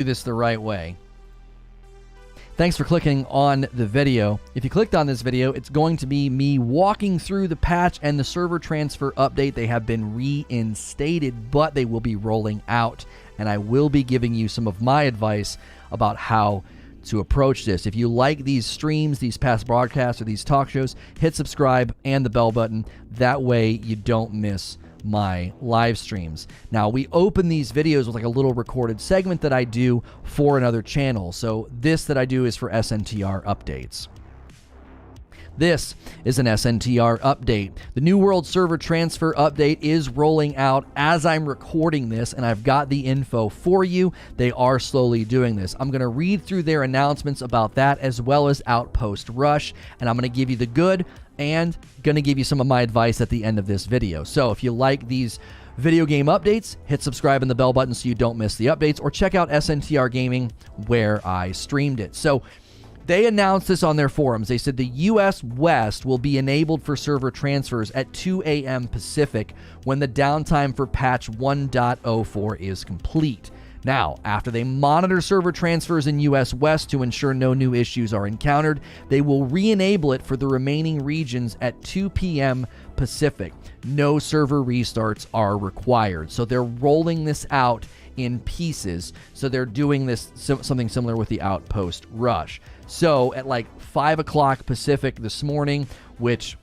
Do this the right way. Thanks for clicking on the video. If you clicked on this video, it's going to be me walking through the patch and the server transfer update. They have been reinstated, but they will be rolling out, and I will be giving you some of my advice about how to approach this. If you like these streams, these past broadcasts, or these talk shows, hit subscribe and the bell button. That way you don't miss my live streams. Now, we open these videos with like a little recorded segment that I do for another channel. So this that I do is for SNTR updates. This is an SNTR update. The New World Server Transfer update is rolling out as I'm recording this, and I've got the info for you. They are slowly doing this. I'm going to read through their announcements about that as well as Outpost Rush, and I'm going to give you the good and going to give you some of my advice at the end of this video. So if you like these video game updates, hit subscribe and the bell button so you don't miss the updates, or check out SNTR Gaming where I streamed it. So they announced this on their forums. They said the US West will be enabled for server transfers at 2 a.m. Pacific when the downtime for patch 1.04 is complete. Now, after they monitor server transfers in US West to ensure no new issues are encountered, they will re-enable it for the remaining regions at 2 p.m. Pacific. No server restarts are required. So they're rolling this out in pieces. So they're doing this something similar with the Outpost Rush. So at like 5 o'clock Pacific this morning, which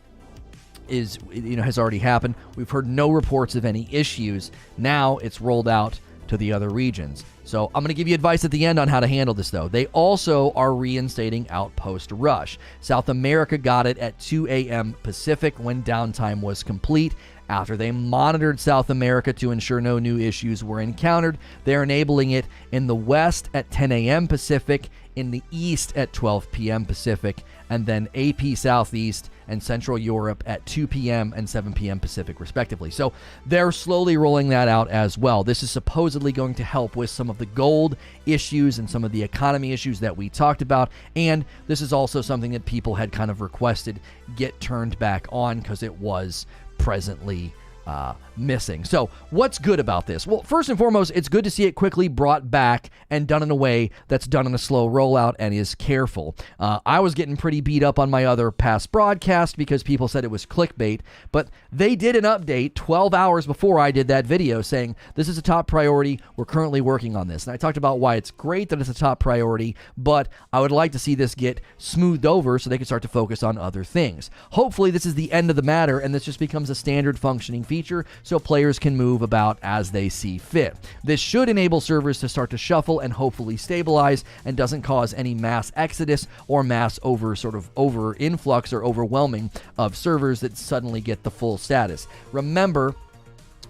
is, has already happened, we've heard no reports of any issues. Now it's rolled out to the other regions. So I'm going to give you advice at the end on how to handle this, though. They also are reinstating Outpost Rush. South America got it at 2 a.m. Pacific when downtime was complete. After they monitored South America to ensure no new issues were encountered, they're enabling it in the West at 10 a.m. Pacific, in the East at 12 p.m. Pacific, and then AP Southeast and Central Europe at 2 p.m. and 7 p.m. Pacific, respectively. So they're slowly rolling that out as well. This is supposedly going to help with some of the gold issues and some of the economy issues that we talked about, and this is also something that people had kind of requested get turned back on because it was presently missing. So what's good about this? Well, first and foremost, it's good to see it quickly brought back and done in a way that's done in a slow rollout and is careful. I was getting pretty beat up on my other past broadcast because people said it was clickbait, but they did an update 12 hours before I did that video saying this is a top priority. We're currently working on this. And I talked about why it's great that it's a top priority, but I would like to see this get smoothed over so they can start to focus on other things. Hopefully this is the end of the matter and this just becomes a standard functioning feature so players can move about as they see fit. This should enable servers to start to shuffle and hopefully stabilize and doesn't cause any mass exodus or mass over influx or overwhelming of servers that suddenly get the full status. Remember,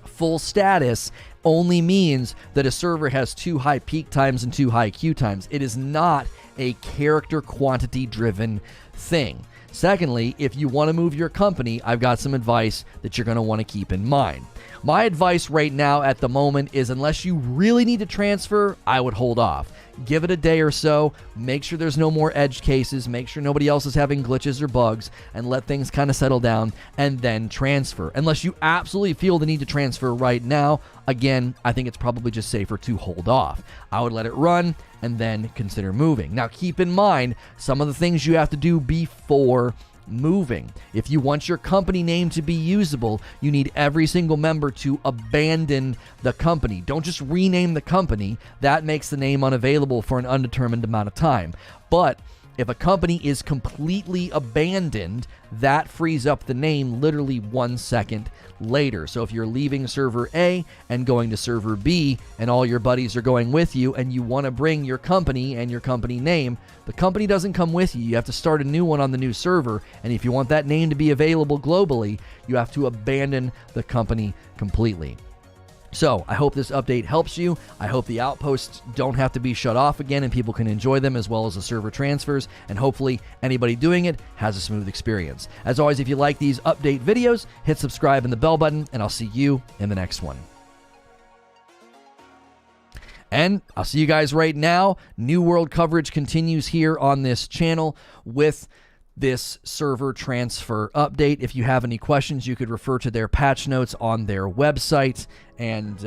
full status only means that a server has 2 high peak times and 2 high queue times. It is not a character quantity driven thing. Secondly, if you want to move your company, I've got some advice that you're going to want to keep in mind. My advice right now at the moment is unless you really need to transfer, I would hold off. Give it a day or so, make sure there's no more edge cases, make sure nobody else is having glitches or bugs, and let things kind of settle down, and then transfer. Unless you absolutely feel the need to transfer right now, again, I think it's probably just safer to hold off. I would let it run and then consider moving. Now, keep in mind some of the things you have to do before moving. If you want your company name to be usable, you need every single member to abandon the company. Don't just rename the company. That makes the name unavailable for an undetermined amount of time. But if a company is completely abandoned, that frees up the name literally 1 second later. So if you're leaving server A and going to server B and all your buddies are going with you and you want to bring your company and your company name, the company doesn't come with you. You have to start a new one on the new server. And if you want that name to be available globally, you have to abandon the company completely. So I hope this update helps you. I hope the outposts don't have to be shut off again and people can enjoy them as well as the server transfers. And hopefully anybody doing it has a smooth experience. As always, if you like these update videos, hit subscribe and the bell button, and I'll see you in the next one. And I'll see you guys right now. New World coverage continues here on this channel with this server transfer update. If you have any questions, you could refer to their patch notes on their website. And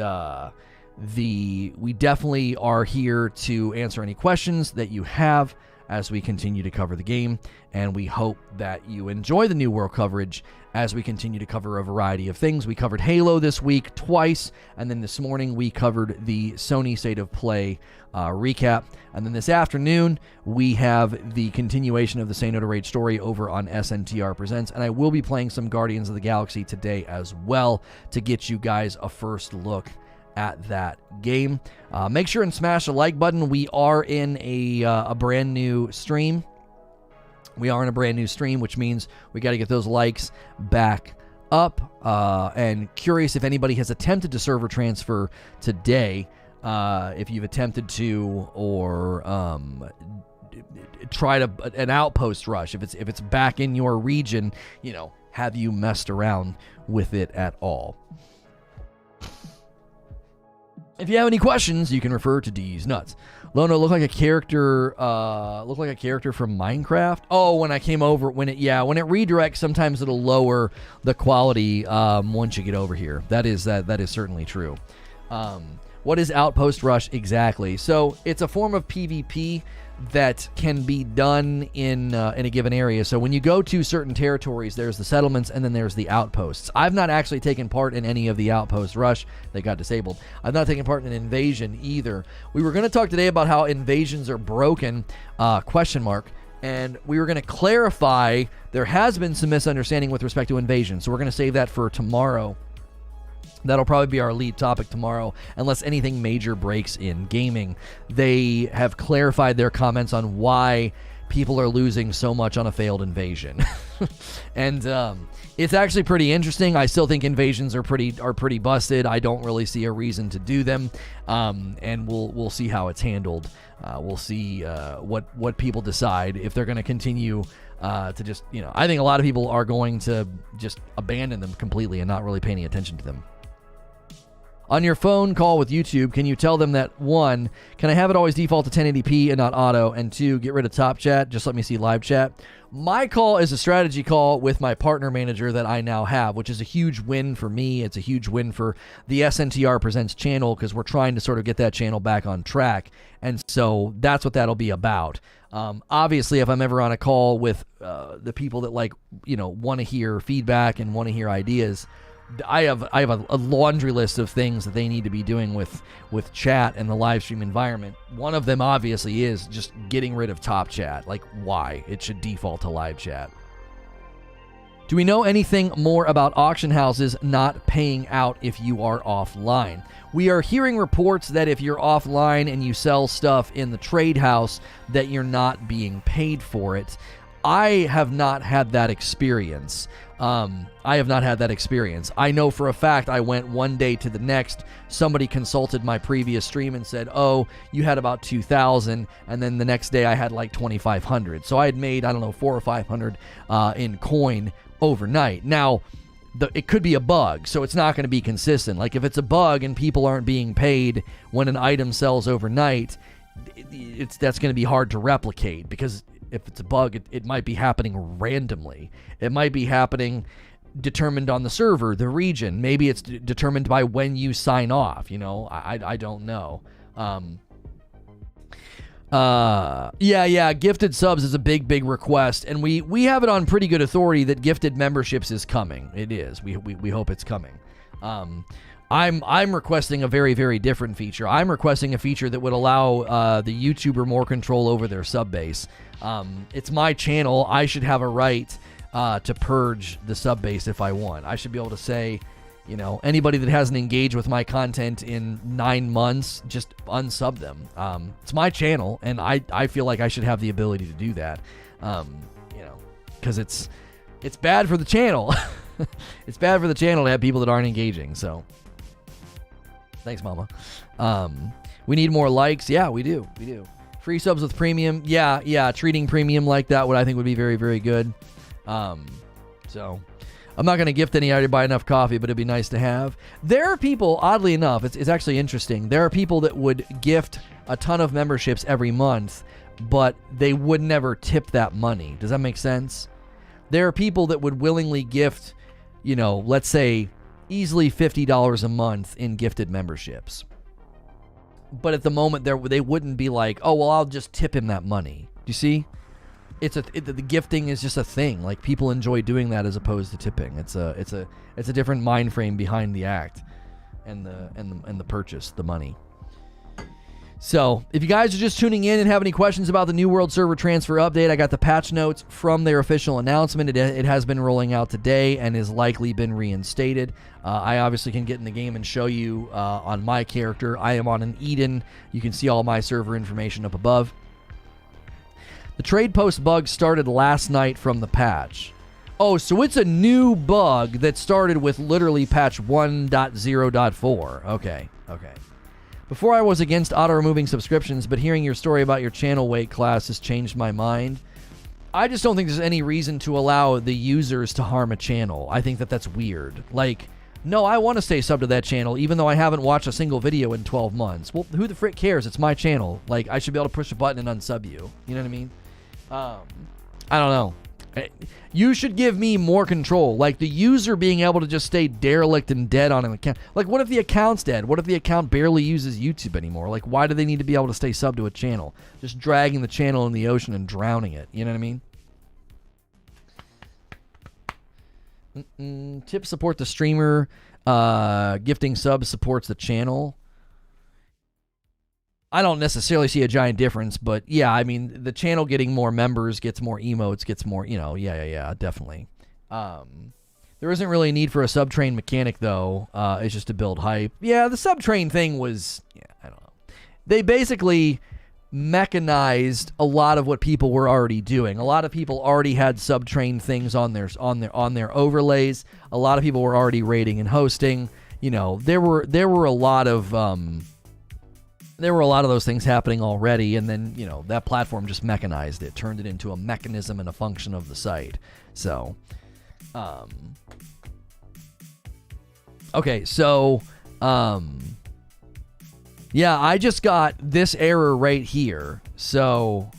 we definitely are here to answer any questions that you have as we continue to cover the game, and we hope that you enjoy the New World coverage as we continue to cover a variety of things. We covered Halo this week twice, and then this morning we covered the Sony State of Play recap, and then this afternoon we have the continuation of the Say No to Rage story over on SNTR Presents, and I will be playing some Guardians of the Galaxy today as well to get you guys a first look at that game. Make sure and smash the like button. We are in a brand new stream. Which means we got to get those likes back up. And curious if anybody has attempted to server transfer today. If you've attempted to, or tried an outpost rush. If it's back in your region, have you messed around with it at all? If you have any questions, you can refer to D's Nuts. Lono looked like a character from Minecraft. Oh, when I came over, when it redirects, sometimes it'll lower the quality once you get over here. That is certainly true. What is Outpost Rush exactly? So it's a form of PvP that can be done in a given area. So when you go to certain territories, there's the settlements and then there's the outposts. I've not actually taken part in any of the Outpost Rush. They got disabled. I've not taken part in an invasion either. We were going to talk today about how invasions are broken, and we were going to clarify there has been some misunderstanding with respect to invasion. So we're going to save that for tomorrow. That'll probably be our lead topic tomorrow, unless anything major breaks in gaming. They have clarified their comments on why people are losing so much on a failed invasion. And it's actually pretty interesting. I still think invasions are pretty busted. I don't really see a reason to do them. And we'll see how it's handled. We'll see what people decide, if they're going to continue to just, I think a lot of people are going to just abandon them completely and not really pay any attention to them. On your phone call with YouTube, can you tell them that, 1, can I have it always default to 1080p and not auto, and 2, get rid of top chat, just let me see live chat? My call is a strategy call with my partner manager that I now have, which is a huge win for me. It's a huge win for the SNTR Presents channel, because we're trying to sort of get that channel back on track, and so that's what that'll be about. Obviously, if I'm ever on a call with the people that want to hear feedback and want to hear ideas, I have a laundry list of things that they need to be doing with chat and the live stream environment. One of them obviously is just getting rid of top chat. Like, why? It should default to live chat. Do we know anything more about auction houses not paying out if you are offline? We are hearing reports that if you're offline and you sell stuff in the trade house, that you're not being paid for it. I have not had that experience. I know for a fact I went one day to the next. Somebody consulted my previous stream and said, oh, you had about 2,000. And then the next day I had like 2,500. So I had made, 400 or 500 in coin overnight. Now, it could be a bug, so it's not going to be consistent. Like, if it's a bug and people aren't being paid when an item sells overnight, that's going to be hard to replicate, because if it's a bug, it might be happening randomly. It might be happening determined on the server, the region. Maybe it's determined by when you sign off. I don't know. Gifted subs is a big request, and we have it on pretty good authority that gifted memberships is coming. It is. We hope it's coming. I'm requesting a very different feature. I'm requesting a feature that would allow the YouTuber more control over their sub base. It's my channel. I should have a right to purge the sub base if I want. I should be able to say, anybody that hasn't engaged with my content in 9 months, just unsub them. It's my channel, and I feel like I should have the ability to do that. Because it's bad for the channel. It's bad for the channel to have people that aren't engaging. So, thanks, Mama. We need more likes. Yeah, we do. Free subs with premium. Yeah. Treating premium like that I think would be very good. So I'm not going to gift anybody to buy enough coffee, but it'd be nice to have. There are people, oddly enough, it's actually interesting. There are people that would gift a ton of memberships every month, but they would never tip that money. Does that make sense? There are people that would willingly gift, let's say easily $50 a month in gifted memberships. but at the moment they wouldn't be like, oh well, I'll just tip him that money. Do you see? The gifting is just a thing. Like, people enjoy doing that as opposed to tipping. It's a different mind frame behind the act and the purchase, the money. So, if you guys are just tuning in and have any questions about the New World Server Transfer update, I got the patch notes from their official announcement. It has been rolling out today and has likely been reinstated. I obviously can get in the game and show you on my character. I am on an Eden. You can see all my server information up above. The trade post bug started last night from the patch. Oh, so it's a new bug that started with literally patch 1.0.4. Okay. Before I was against auto-removing subscriptions, but hearing your story about your channel weight class has changed my mind. I just don't think there's any reason to allow the users to harm a channel. I think that's weird. Like, no, I want to stay sub to that channel, even though I haven't watched a single video in 12 months. Well, who the frick cares? It's my channel. Like, I should be able to push a button and unsub you. You know what I mean? I don't know. You should give me more control. Like, the user being able to just stay derelict and dead on an account. Like, what if the account's dead? What if the account barely uses YouTube anymore? Like, why do they need to be able to stay sub to a channel? Just dragging the channel in the ocean and drowning it. You know what I mean? Tips support the streamer. Gifting subs supports the channel. I don't necessarily see a giant difference, but yeah, I mean, the channel getting more members, gets more emotes, gets more, yeah, definitely. There isn't really a need for a subtrain mechanic, though. It's just to build hype. Yeah, the subtrain thing was, I don't know. They basically mechanized a lot of what people were already doing. A lot of people already had subtrain things on their overlays. A lot of people were already raiding and hosting. There were a lot of those things happening already, and then, that platform just mechanized it, turned it into a mechanism and a function of the site. So, okay, so, yeah, I just got this error right here. So,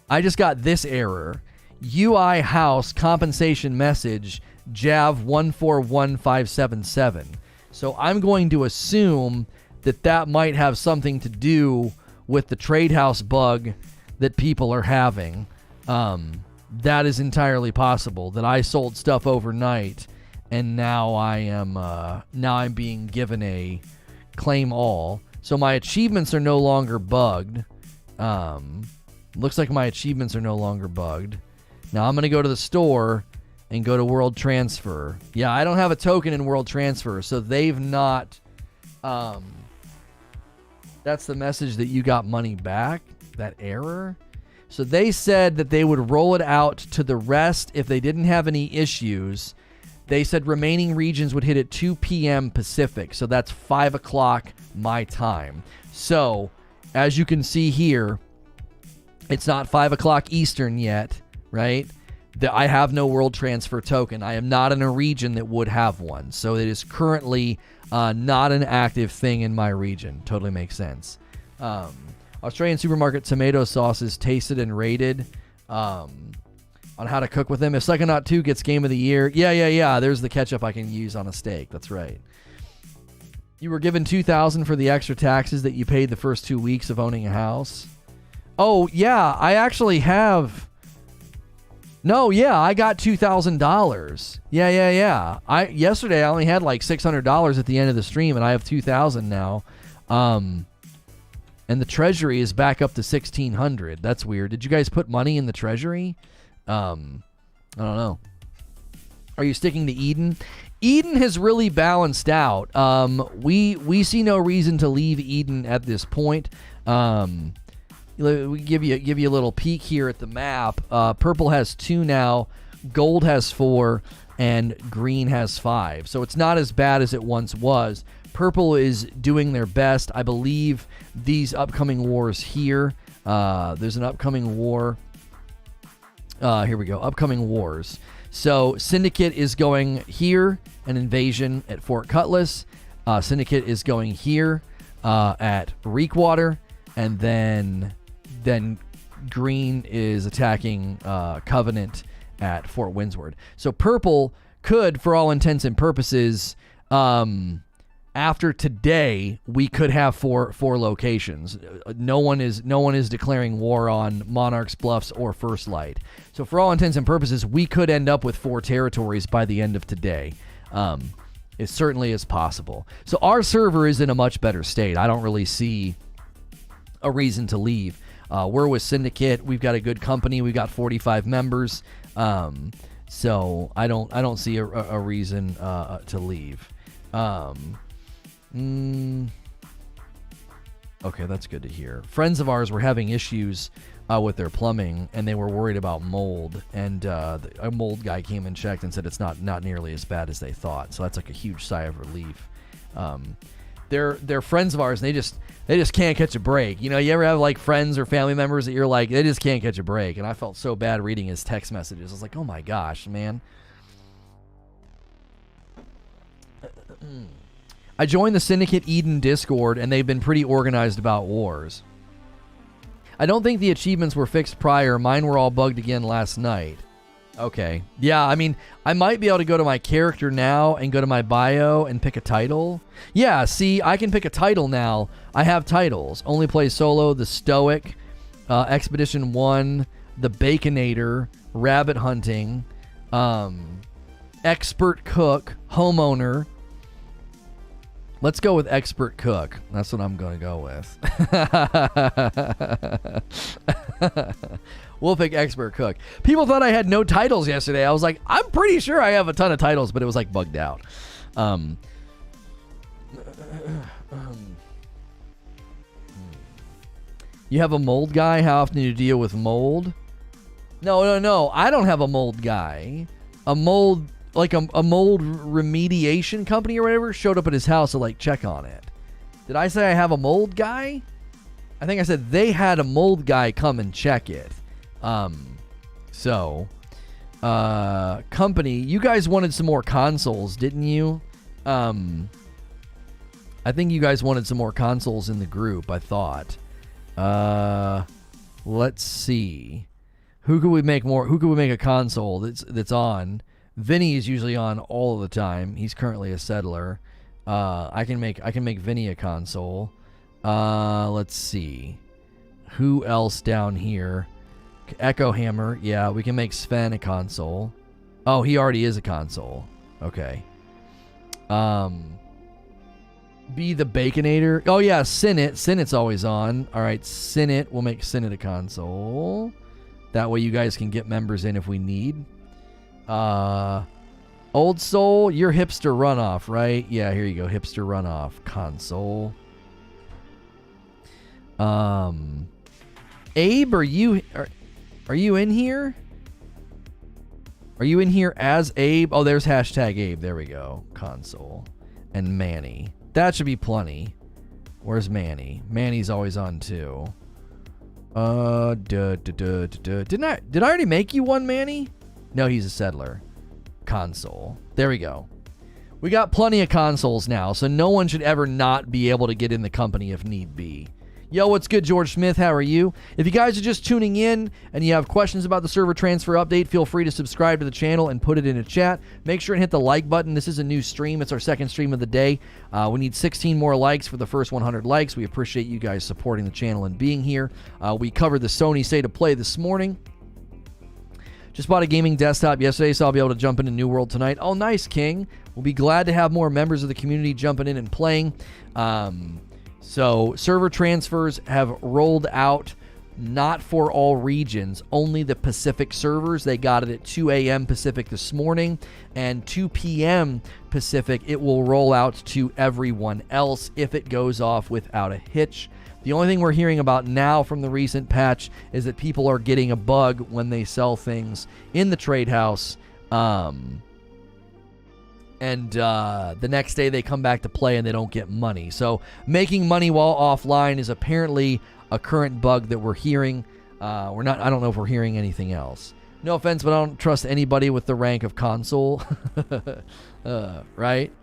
I just got this error. UI house compensation message, JAV 141577. So, I'm going to assume that might have something to do with the trade house bug that people are having. That is entirely possible. That I sold stuff overnight, and now I'm being given a claim all. So my achievements are no longer bugged. Looks like my achievements are no longer bugged. Now I'm gonna go to the store and go to World Transfer. Yeah, I don't have a token in World Transfer, so they've not. That's the message that you got money back, that error. So they said that they would roll it out to the rest if they didn't have any issues. They said remaining regions would hit at 2 p.m. Pacific, so that's 5 o'clock my time. So, as you can see here, it's not 5 o'clock Eastern yet, right? I have no World Transfer token. I am not in a region that would have one. So it is currently not an active thing in my region. Totally makes sense. Australian supermarket tomato sauces tasted and rated on how to cook with them. If Psychonaut 2 gets Game of the Year, yeah. There's the ketchup I can use on a steak. That's right. You were given $2,000 for the extra taxes that you paid the first 2 weeks of owning a house. Oh, yeah. I actually have... No, yeah, I got $2,000. Yeah. Yesterday I only had like $600 at the end of the stream, and I have $2,000 now. And the treasury is back up to $1,600. That's weird. Did you guys put money in the treasury? I don't know. Are you sticking to Eden? Eden has really balanced out. We see no reason to leave Eden at this point. We give you a little peek here at the map. Purple has 2 now, gold has 4, and green has 5. So it's not as bad as it once was. Purple is doing their best. I believe these upcoming wars here. There's an upcoming war. Here we go. Upcoming wars. So Syndicate is going here, an invasion at Fort Cutlass. Syndicate is going here at Reekwater, and then green is attacking Covenant at Fort Windsward. So purple could, for all intents and purposes, after today, we could have four locations. No one is declaring war on Monarchs, Bluffs, or First Light. So for all intents and purposes, we could end up with 4 territories by the end of today. It certainly is possible. So our server is in a much better state. I don't really see a reason to leave. We're with Syndicate. We've got a good company. We've got 45 members. So I don't see a reason to leave. Okay, that's good to hear. Friends of ours were having issues with their plumbing, and they were worried about mold. And a mold guy came and checked and said it's not nearly as bad as they thought. So that's like a huge sigh of relief. They're friends of ours, and they just can't catch a break. You know, you ever have like friends or family members that you're like, they just can't catch a break. And I felt so bad reading his text messages. I was like, oh my gosh, man. I joined the Syndicate Eden Discord, and they've been pretty organized about wars. I don't think the achievements were fixed prior. Mine were all bugged again last night. Okay. Yeah, I mean, I might be able to go to my character now and go to my bio and pick a title. Yeah, see, I can pick a title now. I have titles. Only play solo, the Stoic, Expedition 1, the Baconator, Rabbit Hunting, Expert Cook, Homeowner. Let's go with Expert Cook. That's what I'm going to go with. We'll pick Expert Cook. People thought I had no titles yesterday. I was like, I'm pretty sure I have a ton of titles, but it was like bugged out. You have a mold guy? How often do you deal with mold? No. I don't have a mold guy. A mold... like a mold remediation company or whatever showed up at his house to like check on it. Did I say I have a mold guy? I think I said they had a mold guy come and check it. Company, you guys wanted some more consoles, didn't you? I think you guys wanted some more consoles in the group, I thought. Let's see. Who could we make a console that's on? Vinny is usually on all of the time. He's currently a settler. I can make Vinny a console. Let's see. Who else down here? Echo Hammer. Yeah, we can make Sven a console. Oh, he already is a console. Okay. Be the Baconator. Oh yeah, Sinit. Sinit's always on. All right, Sinit. We'll make Sinit a console. That way you guys can get members in if we need. Old Soul, you're Hipster Runoff, right? Yeah, here you go. Hipster Runoff console. Abe, are you in here? Are you in here as Abe? Oh, there's hashtag Abe. There we go. Console. And Manny. That should be plenty. Where's Manny? Manny's always on too. Did I already make you one, Manny? No, he's a settler. Console. There we go. We got plenty of consoles now, so no one should ever not be able to get in the company if need be. Yo, what's good, George Smith? How are you? If you guys are just tuning in and you have questions about the server transfer update, feel free to subscribe to the channel and put it in a chat. Make sure and hit the like button. This is a new stream. It's our second stream of the day. We need 16 more likes for the first 100 likes. We appreciate you guys supporting the channel and being here. We covered the Sony State of Play this morning. Just bought a gaming desktop yesterday, so I'll be able to jump into New World tonight. Oh, nice, King. We'll be glad to have more members of the community jumping in and playing. So server transfers have rolled out, not for all regions, only the Pacific servers. They got it at 2 a.m. Pacific this morning, and 2 p.m. Pacific, it will roll out to everyone else if it goes off without a hitch. The only thing we're hearing about now from the recent patch is that people are getting a bug when they sell things in the trade house. And the next day they come back to play and they don't get money. So making money while offline is apparently a current bug that we're hearing. I don't know if we're hearing anything else. No offense, but I don't trust anybody with the rank of console. Right?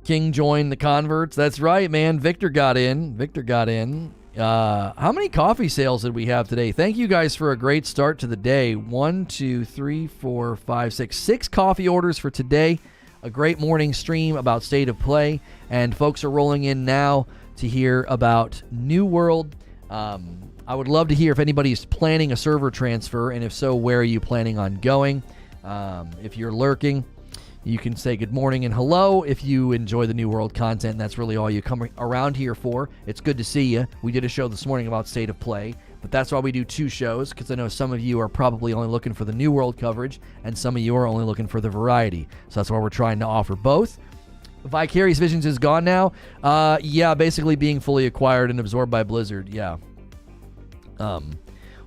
King joined the converts. That's right, man. Victor got in. How many coffee sales did we have today? Thank you guys for a great start to the day. 1, 2, 3, 4, 5, 6. 6 coffee orders for today. a great morning stream about State of Play, and folks are rolling in now to hear about New World. I would love to hear if anybody's planning a server transfer, and if so, where are you planning on going? If you're lurking, you can say good morning and hello if you enjoy the New World content. That's really all you come around here for. It's good to see you. We did a show this morning about State of Play, but that's why we do 2 shows, because I know some of you are probably only looking for the New World coverage, and some of you are only looking for the variety. So that's why we're trying to offer both. Vicarious Visions is gone now. Yeah, basically being fully acquired and absorbed by Blizzard. Yeah.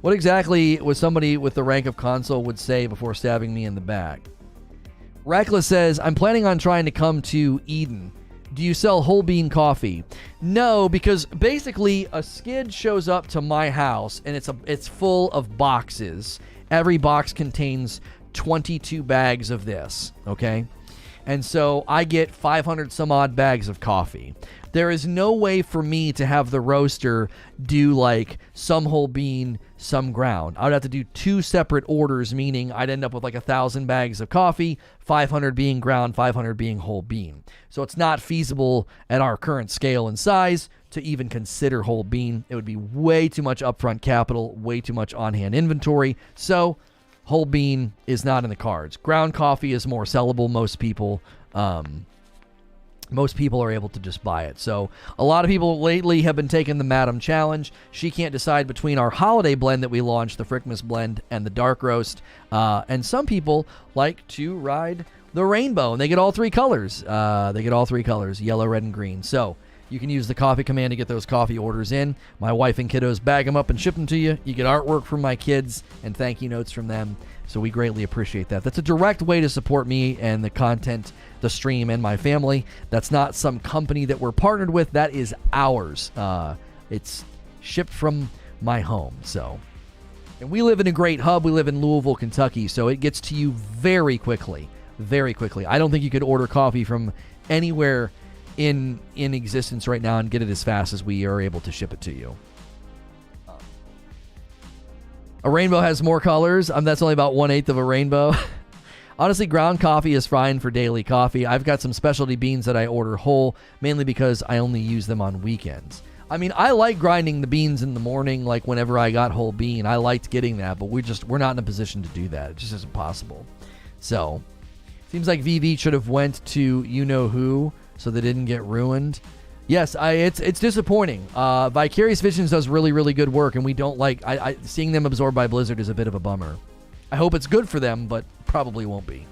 What exactly was somebody with the rank of console would say before stabbing me in the back? Reckless says, I'm planning on trying to come to Eden. Do you sell whole bean coffee? No, because basically a skid shows up to my house and it's full of boxes. Every box contains 22 bags of this, okay? And so I get 500 some odd bags of coffee. There is no way for me to have the roaster do like some whole bean, some ground. I would have to do 2 separate orders, meaning I'd end up with like 1,000 bags of coffee, 500 being ground, 500 being whole bean. So it's not feasible at our current scale and size to even consider whole bean. It would be way too much upfront capital, way too much on-hand inventory. So whole bean is not in the cards. Ground coffee is more sellable. Most people are able to just buy it. So a lot of people lately have been taking the Madam Challenge. She can't decide between our holiday blend that we launched, the Frickmas blend, and the dark roast. And some people like to ride the rainbow, and they get all 3 colors. Yellow, red, and green. So you can use the coffee command to get those coffee orders in. My wife and kiddos bag them up and ship them to you. You get artwork from my kids and thank you notes from them. So we greatly appreciate that. That's a direct way to support me and the content, the stream, and my family. That's not some company that we're partnered with. That is ours. It's shipped from my home. So, and we live in a great hub. We live in Louisville, Kentucky. So it gets to you very quickly. Very quickly. I don't think you could order coffee from anywhere in existence right now and get it as fast as we are able to ship it to you. A rainbow has more colors. That's only about 1/8 of a rainbow. Honestly, ground coffee is fine for daily coffee. I've got some specialty beans that I order whole, mainly because I only use them on weekends. I mean, I like grinding the beans in the morning, like whenever I got whole bean. I liked getting that, but we're not in a position to do that. It just isn't possible. So, seems like VV should have went to you-know-who, so they didn't get ruined. Yes, it's disappointing. Vicarious Visions does really, really good work, and we don't like... seeing them absorbed by Blizzard is a bit of a bummer. I hope it's good for them, but probably won't be.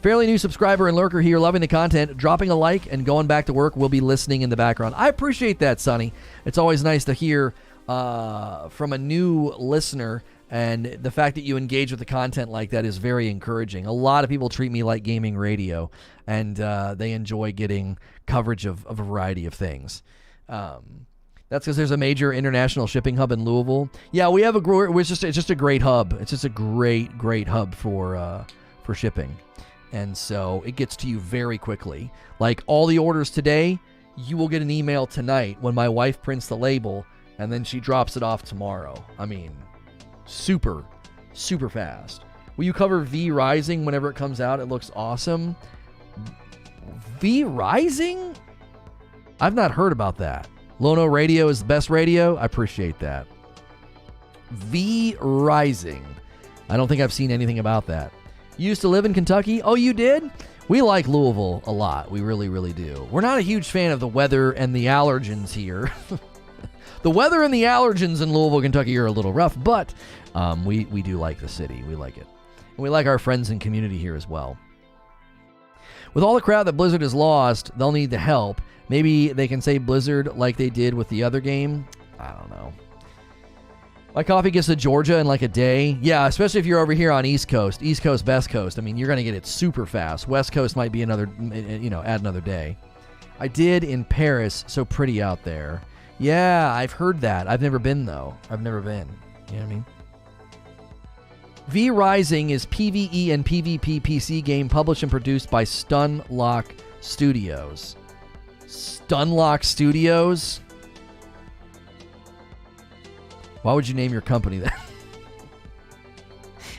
Fairly new subscriber and lurker here, loving the content, dropping a like, and going back to work. We'll be listening in the background. I appreciate that, Sonny. It's always nice to hear from a new listener, and the fact that you engage with the content like that is very encouraging. A lot of people treat me like gaming radio, and they enjoy getting coverage of a variety of things. That's because there's a major international shipping hub in Louisville. Yeah, we have it's just a great hub. It's just a great hub for shipping, and so it gets to you very quickly. Like all the orders today, you will get an email tonight when my wife prints the label, and then she drops it off tomorrow. I mean, super fast. Will you cover V Rising whenever it comes out? It looks awesome. V Rising? I've not heard about that. Lono Radio is the best radio. I appreciate that. V Rising. I don't think I've seen anything about that. You used to live in Kentucky? Oh, you did? We like Louisville a lot. We really, really do. We're not a huge fan of the weather and the allergens here. The weather and the allergens in Louisville, Kentucky are a little rough, but we do like the city. We like it. And we like our friends and community here as well. With all the crowd that Blizzard has lost, they'll need the help. Maybe they can save Blizzard like they did with the other game. I don't know. My coffee gets to Georgia in like a day. Yeah, especially if you're over here on East Coast. East Coast, West Coast. I mean, you're going to get it super fast. West Coast might be another, add another day. I did in Paris. So pretty out there. Yeah, I've heard that. I've never been, though. I've never been. You know what I mean? V Rising is PvE and PvP PC game published and produced by Stunlock Studios. Stunlock Studios? Why would you name your company that?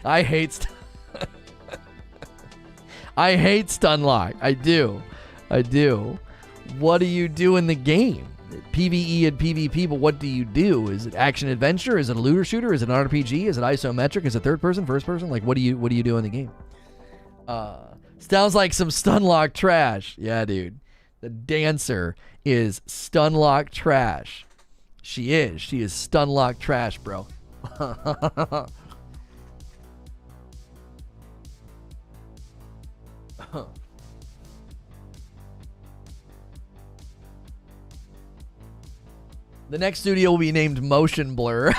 I I hate Stunlock. I do. What do you do in the game? PvE and PvP, but what do you do? Is it action adventure? Is it a looter shooter? Is it an RPG? Is it isometric? Is it third person, first person? Like, what do you do in the game? Sounds like some Stunlock trash. Yeah, dude. The dancer is Stunlock trash. She is Stunlock trash, bro. The next studio will be named Motion Blur.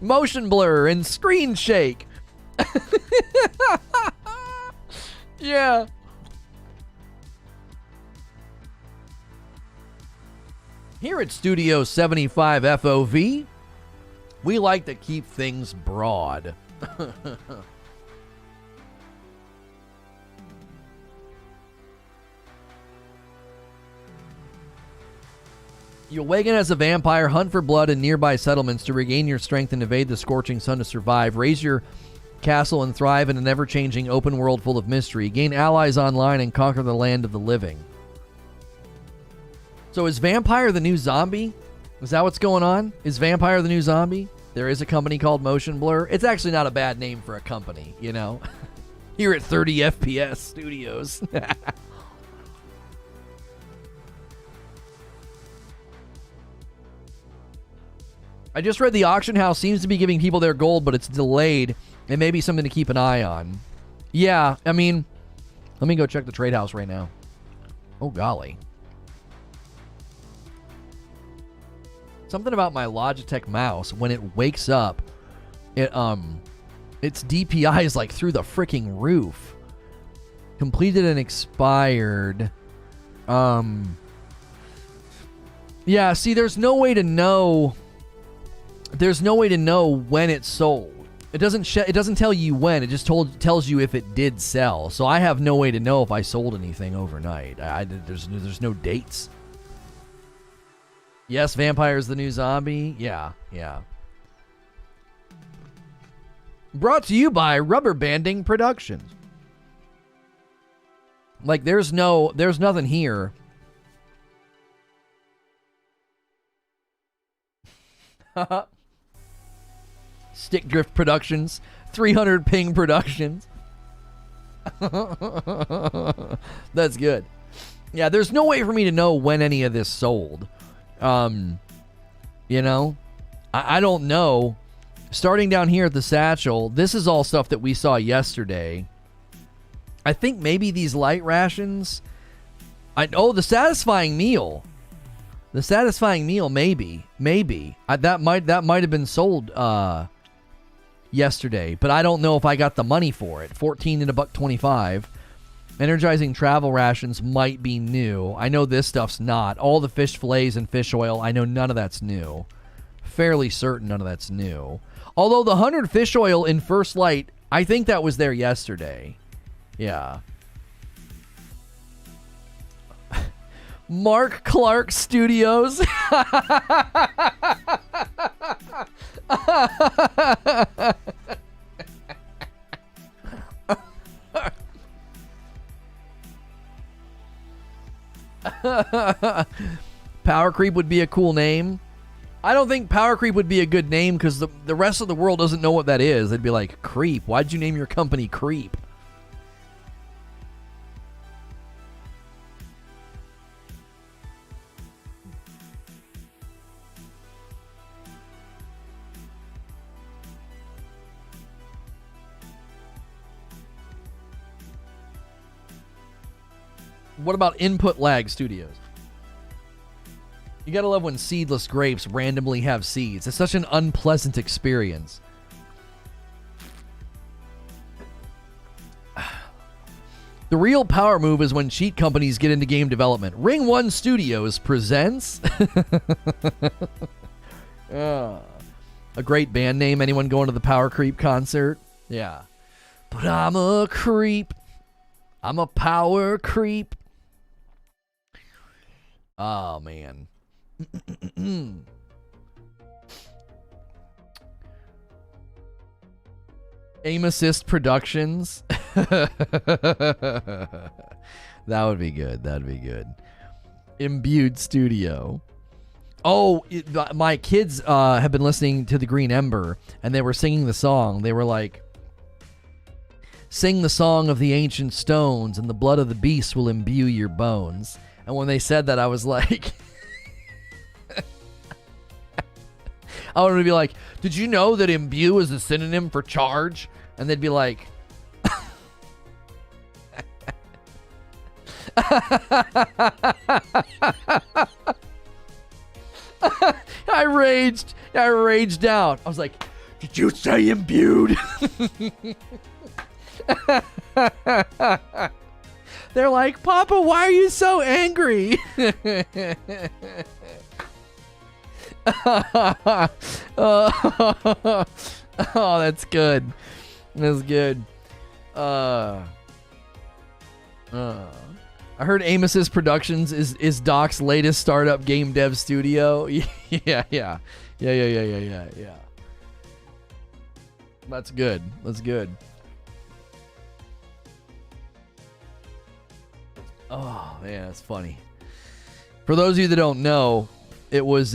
Motion Blur and Screen Shake. Yeah. Here at Studio 75 FOV, we like to keep things broad. You awaken as a vampire, hunt for blood in nearby settlements to regain your strength and evade the scorching sun to survive. Raise your castle and thrive in an ever-changing open world full of mystery. Gain allies online and conquer the land of the living. So is Vampire the new zombie? Is that what's going on? Is Vampire the new zombie? There is a company called Motion Blur. It's actually not a bad name for a company, you know? Here at 30 FPS Studios. I just read the auction house seems to be giving people their gold, but it's delayed. It may be something to keep an eye on. Yeah, I mean, let me go check the trade house right now. Oh, golly. Something about my Logitech mouse, when it wakes up, its DPI is like through the freaking roof. Completed and expired. Yeah, see, there's no way to know. There's no way to know when it's sold. It doesn't tell you when. It just tells you if it did sell. So I have no way to know if I sold anything overnight. There's no dates. Yes, Vampire's the new zombie. Yeah. Brought to you by Rubber Banding Productions. Like, there's nothing here. Stick Drift Productions, 300 Ping Productions. That's good. Yeah, there's no way for me to know when any of this sold. You know, I don't know. Starting down here at the Satchel, this is all stuff that we saw yesterday. I think maybe these light rations. The satisfying meal. The satisfying meal, maybe. That might have been sold yesterday, but I don't know if I got the money for it. 14 and $1.25. Energizing travel rations might be new. I know this stuff's not. All the fish fillets and fish oil, I know none of that's new. Fairly certain none of that's new. Although the 100 fish oil in First Light, I think that was there yesterday. Yeah. Mark Clark Studios. Power Creep would be a cool name. I don't think Power Creep would be a good name because the rest of the world doesn't know what that is. They'd be like, Creep? Why'd you name your company Creep? What about Input Lag Studios? You gotta love when seedless grapes randomly have seeds. It's such an unpleasant experience. The real power move is when cheat companies get into game development. Ring One Studios presents a great band name. Anyone going to the Power Creep concert? Yeah. But I'm a creep. I'm a power creep. Oh, man. Aim Assist Productions. That would be good. That'd be good. Imbued Studio. Oh, my kids have been listening to the Green Ember, and they were singing the song. They were like, sing the song of the ancient stones, and the blood of the beast will imbue your bones. And when they said that, I was like, I wanted to be like, did you know that imbue is a synonym for charge? And they'd be like, I raged out. I was like, did you say imbued? They're like, Papa, why are you so angry? Oh, that's good. That's good. I heard Aim Assist Productions is Doc's latest startup game dev studio. Yeah. That's good. That's good. Oh man, that's funny. For those of you that don't know, I was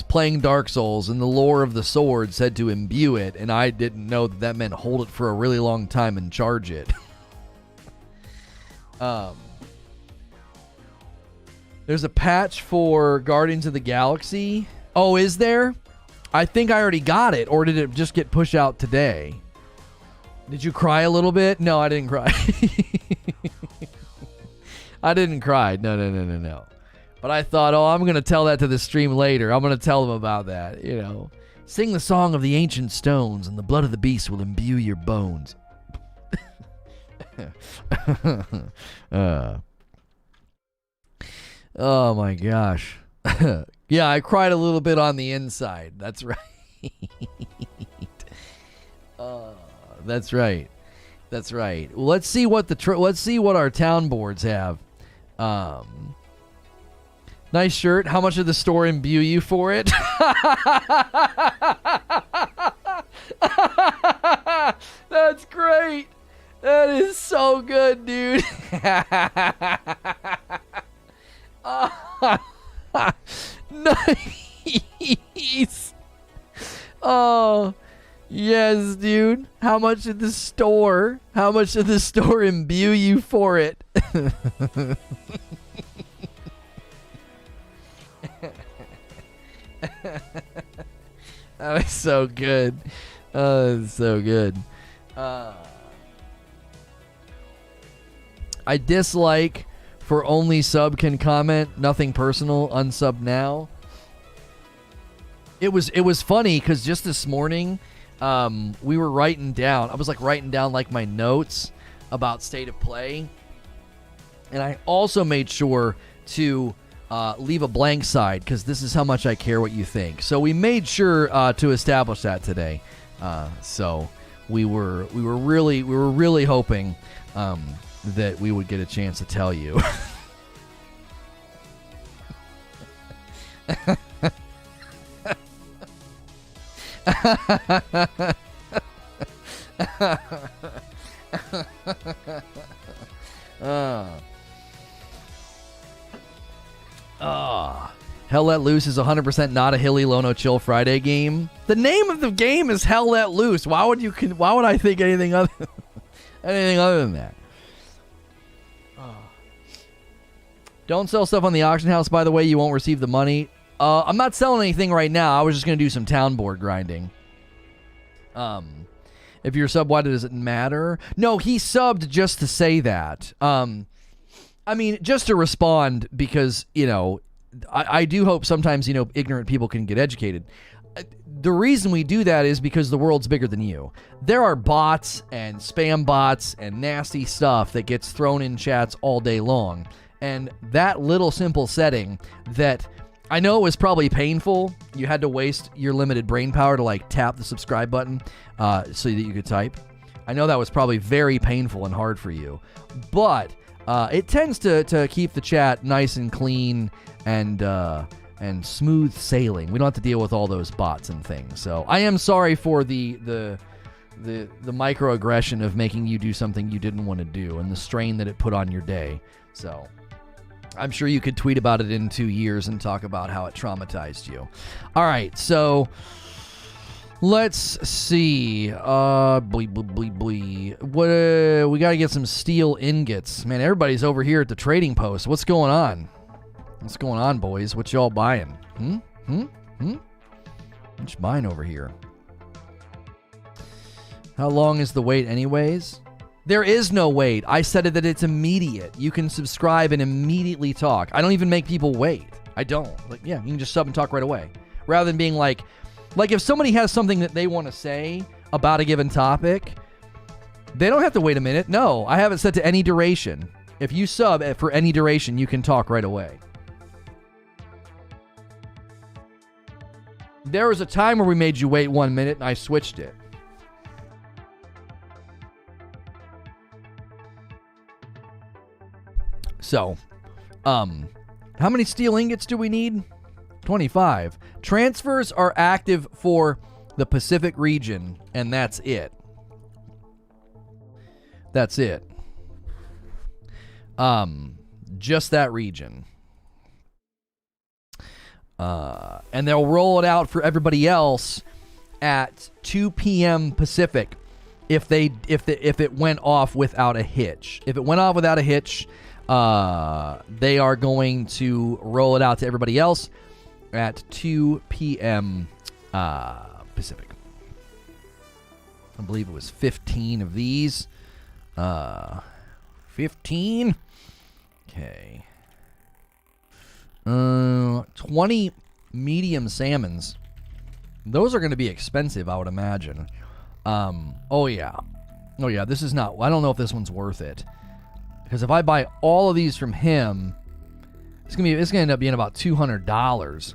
playing Dark Souls, and the lore of the sword said to imbue it, and I didn't know that meant hold it for a really long time and charge it. There's a patch for Guardians of the Galaxy. Oh, is there? I think I already got it, or did it just get pushed out today? Did you cry a little bit? No, I didn't cry. I didn't cry. No. But I thought, oh, I'm going to tell that to the stream later. I'm going to tell them about that, you know. Sing the song of the ancient stones, and the blood of the beast will imbue your bones. Oh, my gosh. Yeah, I cried a little bit on the inside. That's right. That's right. That's right. Well, let's see what our town boards have. Nice shirt. How much did the store imbue you for it? That's great. That is so good, dude. Nice. Oh, yes, dude. How much did the store imbue you for it? That was so good. So good. I dislike for only sub can comment. Nothing personal. Unsub now. It was funny because just this morning, we were writing down. I was like writing down like my notes about State of Play, and I also made sure to leave a blank side because this is how much I care what you think. So we made sure to establish that today. So we were really hoping that we would get a chance to tell you. Hell Let Loose is 100% not a Hilly Lono Chill Friday game. The name of the game is Hell Let Loose. Why would I think anything other than that? Don't sell stuff on the auction house, by the way. You won't receive the money. I'm not selling anything right now. I was just going to do some town board grinding. If you're sub, why does it matter? No, he subbed just to say that. I mean, just to respond because, you know, I do hope sometimes, you know, ignorant people can get educated. The reason we do that is because the world's bigger than you. There are bots and spam bots and nasty stuff that gets thrown in chats all day long. And that little simple setting that I know it was probably painful. You had to waste your limited brain power to like tap the subscribe button so that you could type. I know that was probably very painful and hard for you. But it tends to keep the chat nice and clean and and smooth sailing. We don't have to deal with all those bots and things. So I am sorry for the microaggression of making you do something you didn't want to do and the strain that it put on your day. So I'm sure you could tweet about it in 2 years and talk about how it traumatized you. All right, so let's see. What, we got to get some steel ingots. Man, everybody's over here at the trading post. What's going on? What's going on, boys? What y'all buying? What you buying over here? How long is the wait anyways? There is no wait. I said that it's immediate. You can subscribe and immediately talk. I don't even make people wait. I don't. Like, yeah, you can just sub and talk right away. Rather than being like if somebody has something that they want to say about a given topic, they don't have to wait a minute. No, I have it set to any duration. If you sub for any duration, you can talk right away. There was a time where we made you wait 1 minute and I switched it. So, how many steel ingots do we need? 25. Transfers are active for the Pacific region, and that's it. That's it. Just that region. And they'll roll it out for everybody else at 2 p.m. Pacific if it went off without a hitch. If it went off without a hitch, they are going to roll it out to everybody else at 2 p.m. Pacific. I believe it was 15 of these. 15. Okay. 20 medium salmons. Those are going to be expensive, I would imagine. Oh yeah. This is not. I don't know if this one's worth it. Because if I buy all of these from him, it's gonna end up being about $200.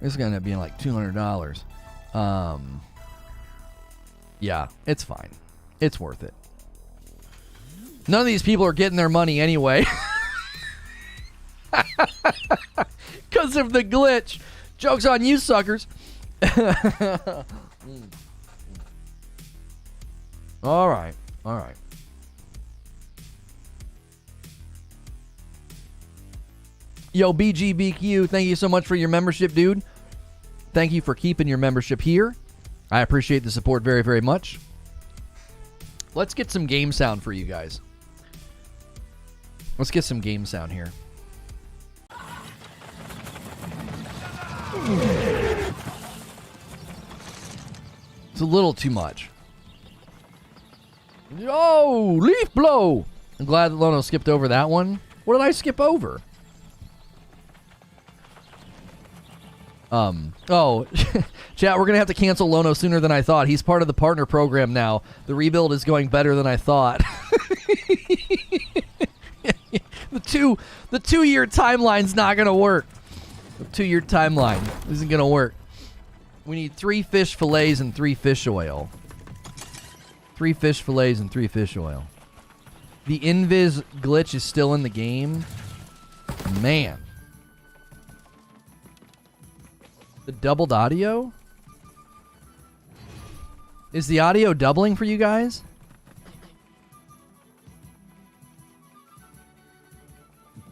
It's gonna end up being like $200. Yeah, it's fine. It's worth it. None of these people are getting their money anyway. Because of the glitch. Joke's on you, suckers. All right. Yo, BGBQ, thank you so much for your membership, dude. Thank you for keeping your membership here. I appreciate the support very, very much. Let's get some game sound for you guys. Let's get some game sound here. It's a little too much. Oh, leaf blow. I'm glad that Lono skipped over that one. What did I skip over? Oh, chat, we're going to have to cancel Lono sooner than I thought. He's part of the partner program now. The rebuild is going better than I thought. The 2-year timeline's not going to work. The 2-year timeline isn't going to work. We need 3 fish fillets and 3 fish oil. 3 fish fillets and 3 fish oil. The invis glitch is still in the game. Man. The doubled audio? Is the audio doubling for you guys?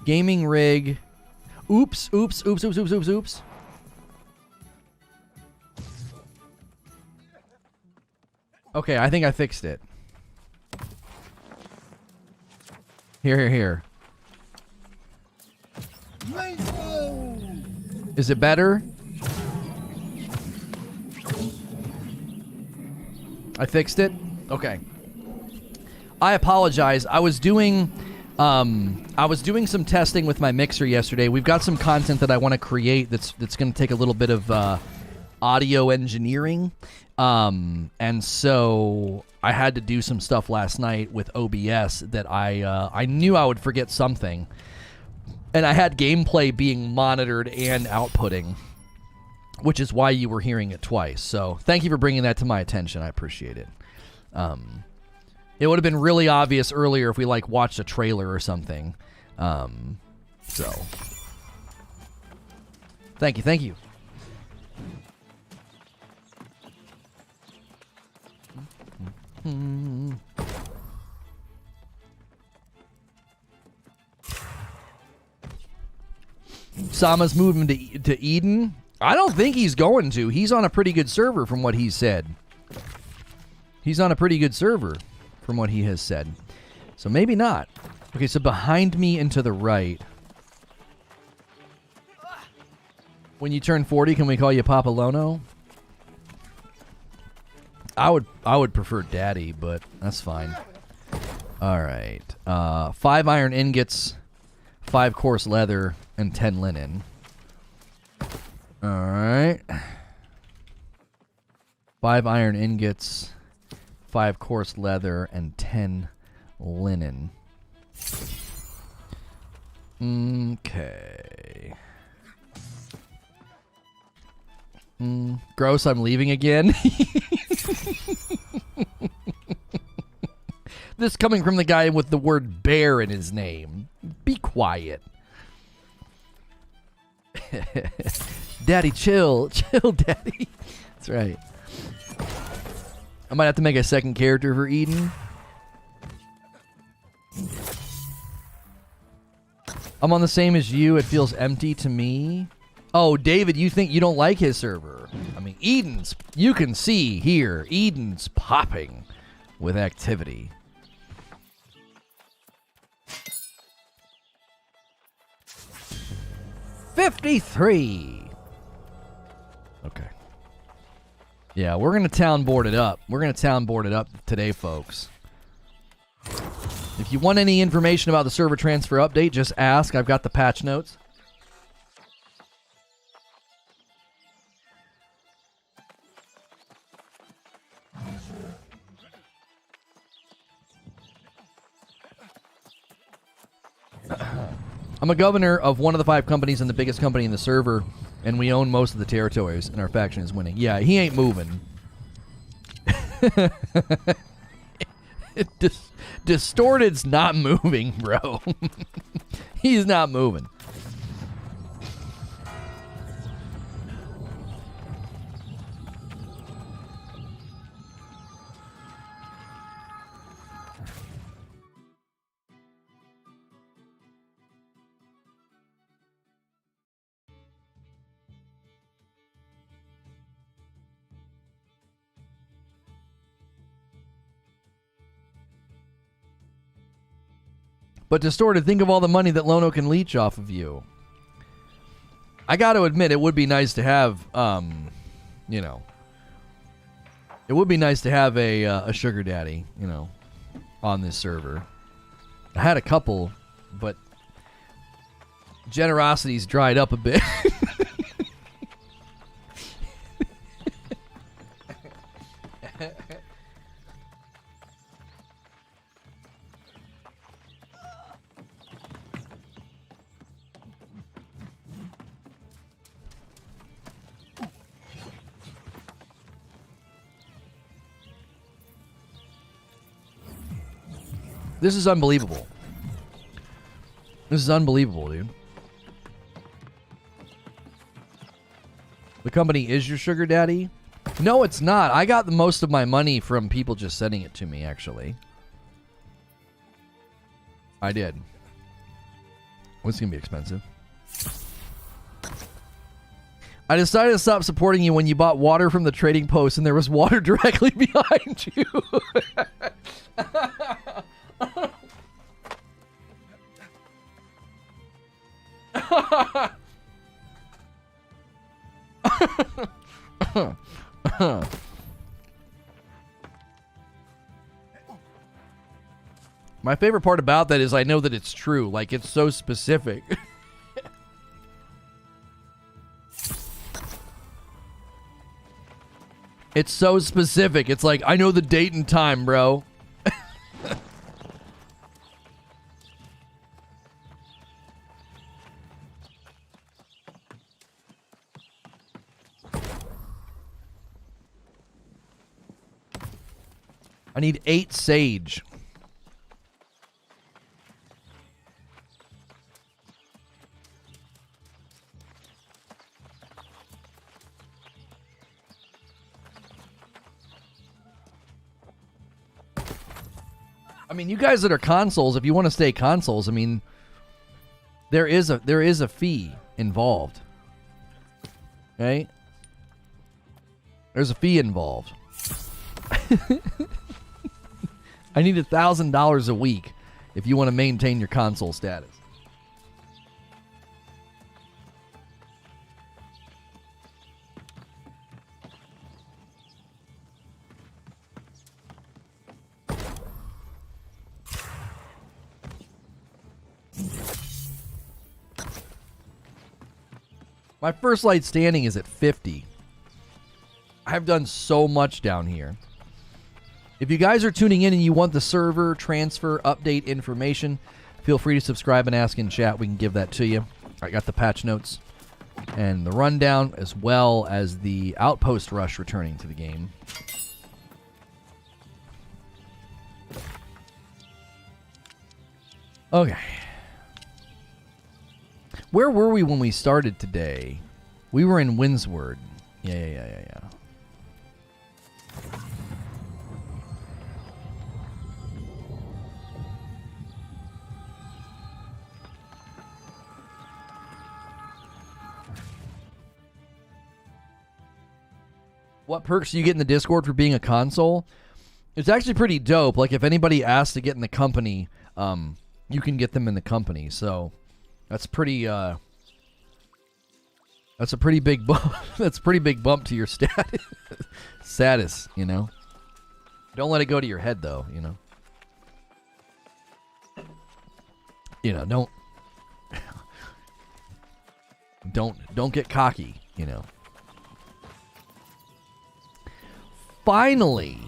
Gaming rig. Oops. Okay, I think I fixed it. Here. Is it better? I fixed it? Okay. I apologize. I was doing some testing with my mixer yesterday. We've got some content that I want to create that's going to take a little bit of audio engineering. And so I had to do some stuff last night with OBS that I knew I would forget something. And I had gameplay being monitored and outputting, which is why you were hearing it twice. So thank you for bringing that to my attention. I appreciate it. It would have been really obvious earlier if we watched a trailer or something. So Thank you, thank you. Sama's moving to Eden. I don't think he's going to. He's on a pretty good server from what he said. He's on a pretty good server from what he has said. So maybe not. Okay, so behind me and to the right. When you turn 40, can we call you Papa Lono? I would prefer Daddy, but that's fine. All right. 5 iron ingots, 5 coarse leather, and 10 linen. All right. 5 iron ingots, 5 coarse leather, and 10 linen. Okay. Gross, I'm leaving again. This coming from the guy with the word bear in his name. Be quiet. Daddy, chill. Chill, Daddy. That's right. I might have to make a second character for Eden. I'm on the same as you. It feels empty to me. Oh, David, you think you don't like his server? I mean, Eden's, you can see here, Eden's popping with activity. $53. Okay. Yeah, we're going to town board it up. We're going to town board it up today, folks. If you want any information about the server transfer update, just ask. I've got the patch notes. I'm a governor of one of the 5 companies and the biggest company in the server, and we own most of the territories, and our faction is winning. Yeah, he ain't moving. Distorted's not moving, bro. He's not moving. But Distorted, think of all the money that Lono can leech off of you. I got to admit, it would be nice to have, you know, it would be nice to have a sugar daddy, you know, on this server. I had a couple, but generosity's dried up a bit. This is unbelievable. This is unbelievable, dude. The company is your sugar daddy? No, it's not. I got most of my money from people just sending it to me, actually. I did. Well, it's going to be expensive. I decided to stop supporting you when you bought water from the trading post and there was water directly behind you. My favorite part about that is I know that it's true. Like, it's so specific. It's so specific. It's like, I know the date and time, bro. I need 8 sage. I mean, you guys that are consoles, if you want to stay consoles, I mean, there is a fee involved. Okay? There's a fee involved. I need $1,000 a week if you want to maintain your console status. My first light standing is at 50. I've done so much down here. If you guys are tuning in and you want the server transfer update information, feel free to subscribe and ask in chat. We can give that to you. I got the patch notes and the rundown, as well as the outpost rush returning to the game. Okay. Where were we when we started today? We were in Windsward. Yeah. What perks do you get in the Discord for being a console? It's actually pretty dope. Like, if anybody asks to get in the company, you can get them in the company. So that's pretty. That's a pretty big bump. That's a pretty big bump to your status. You know. Don't let it go to your head, though. You know. Don't get cocky. You know. Finally,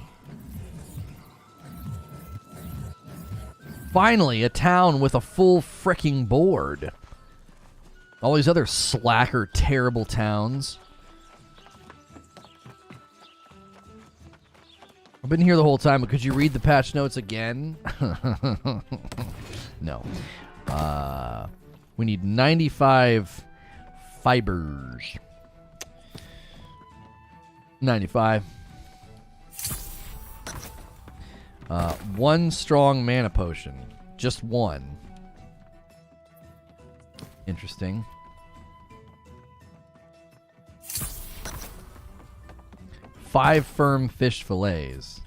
a town with a full fricking board. All these other slacker, terrible towns. I've been here the whole time, but could you read the patch notes again? No. We need 95 fibers. 95. One strong mana potion. Just one. Interesting. Five firm fish fillets.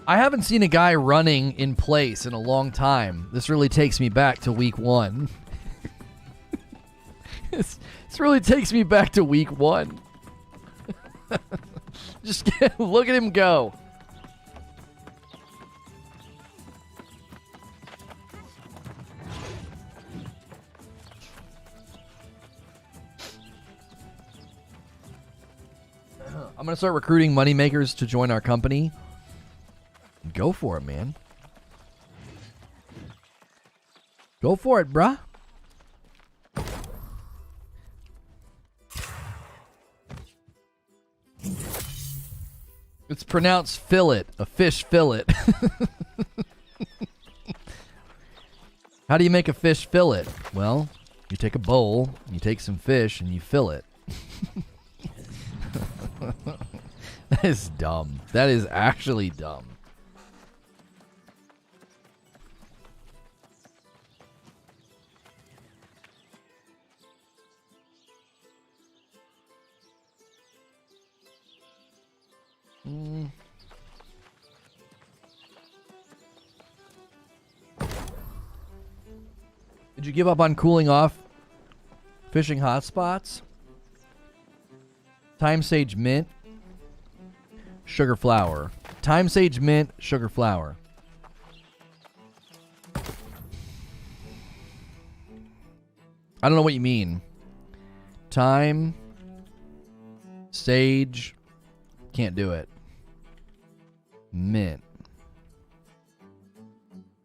I haven't seen a guy running in place in a long time. This really takes me back to week 1. This really takes me back to week 1. Just look at him go. I'm going to start recruiting moneymakers to join our company. Go for it, man. Go for it, bruh. It's pronounced fillet, a fish fillet. How do you make a fish fillet? Well, you take a bowl, you take some fish, and you fill it. That is dumb. That is actually dumb. Did you give up on cooling off fishing hotspots? Time sage mint, sugar flour. Time sage mint, sugar flour. I don't know what you mean. Time, sage, can't do it. Mint.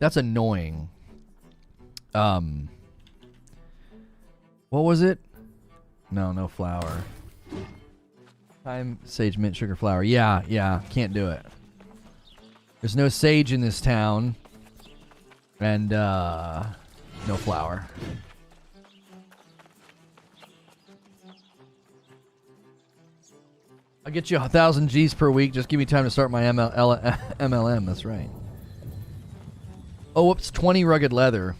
That's annoying. What was it? No flour. Time, sage, mint, sugar, flour. Yeah, can't do it. There's no sage in this town. And no flour. I'll get you 1,000 Gs per week. Just give me time to start my MLM. That's right. Oh, whoops. 20 rugged leather.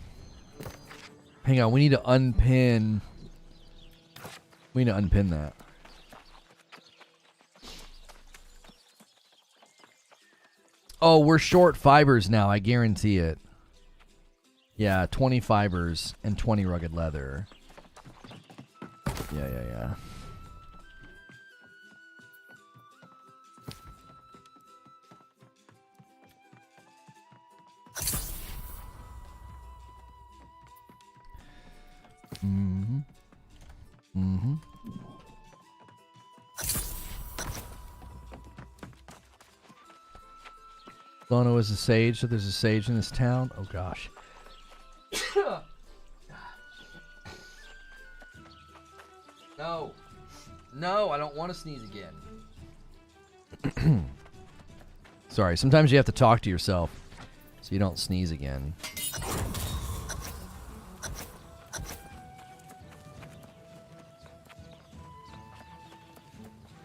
Hang on. We need to unpin. We need to unpin that. Oh, we're short fibers now. I guarantee it. Yeah, 20 fibers and 20 rugged leather. Yeah. Lono is a sage, so there's a sage in this town. Oh gosh. No, I don't want to sneeze again. Sorry, sometimes you have to talk to yourself so you don't sneeze again.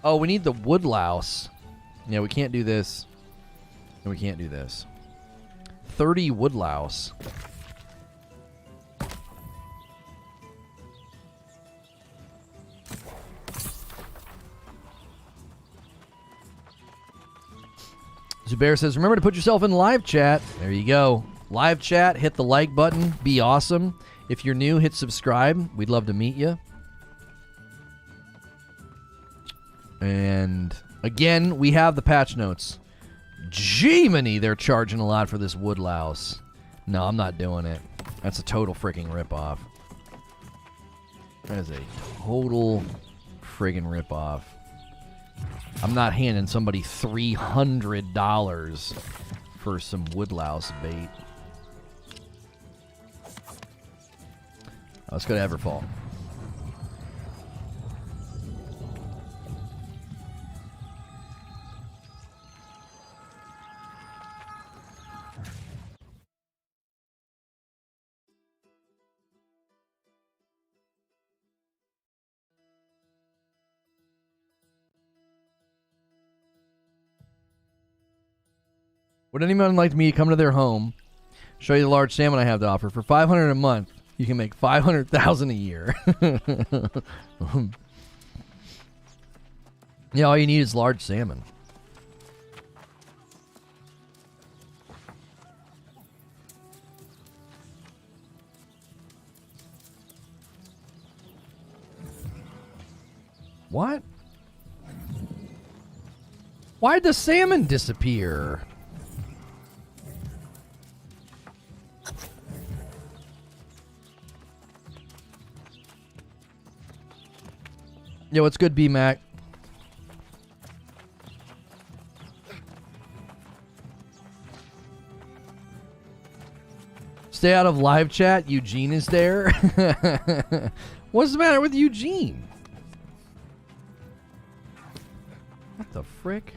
Oh, we need the wood louse. Yeah, we can't do this. And we can't do this. 30 wood louse. Zubair says, remember to put yourself in live chat. There you go. Live chat, hit the like button. Be awesome. If you're new, hit subscribe. We'd love to meet you. And again, we have the patch notes. Jiminy, they're charging a lot for this wood louse. No, I'm not doing it. That's a total freaking ripoff. That is a total friggin' ripoff. I'm not handing somebody $300 for some wood louse bait. Let's go to Everfall. Would anyone like me to come to their home, show you the large salmon I have to offer? For $500 a month, you can make $500,000 a year. Yeah, all you need is large salmon. What? Why'd the salmon disappear? Yo, what's good, B-Mac? Stay out of live chat. Eugene is there. What's the matter with Eugene? What the frick?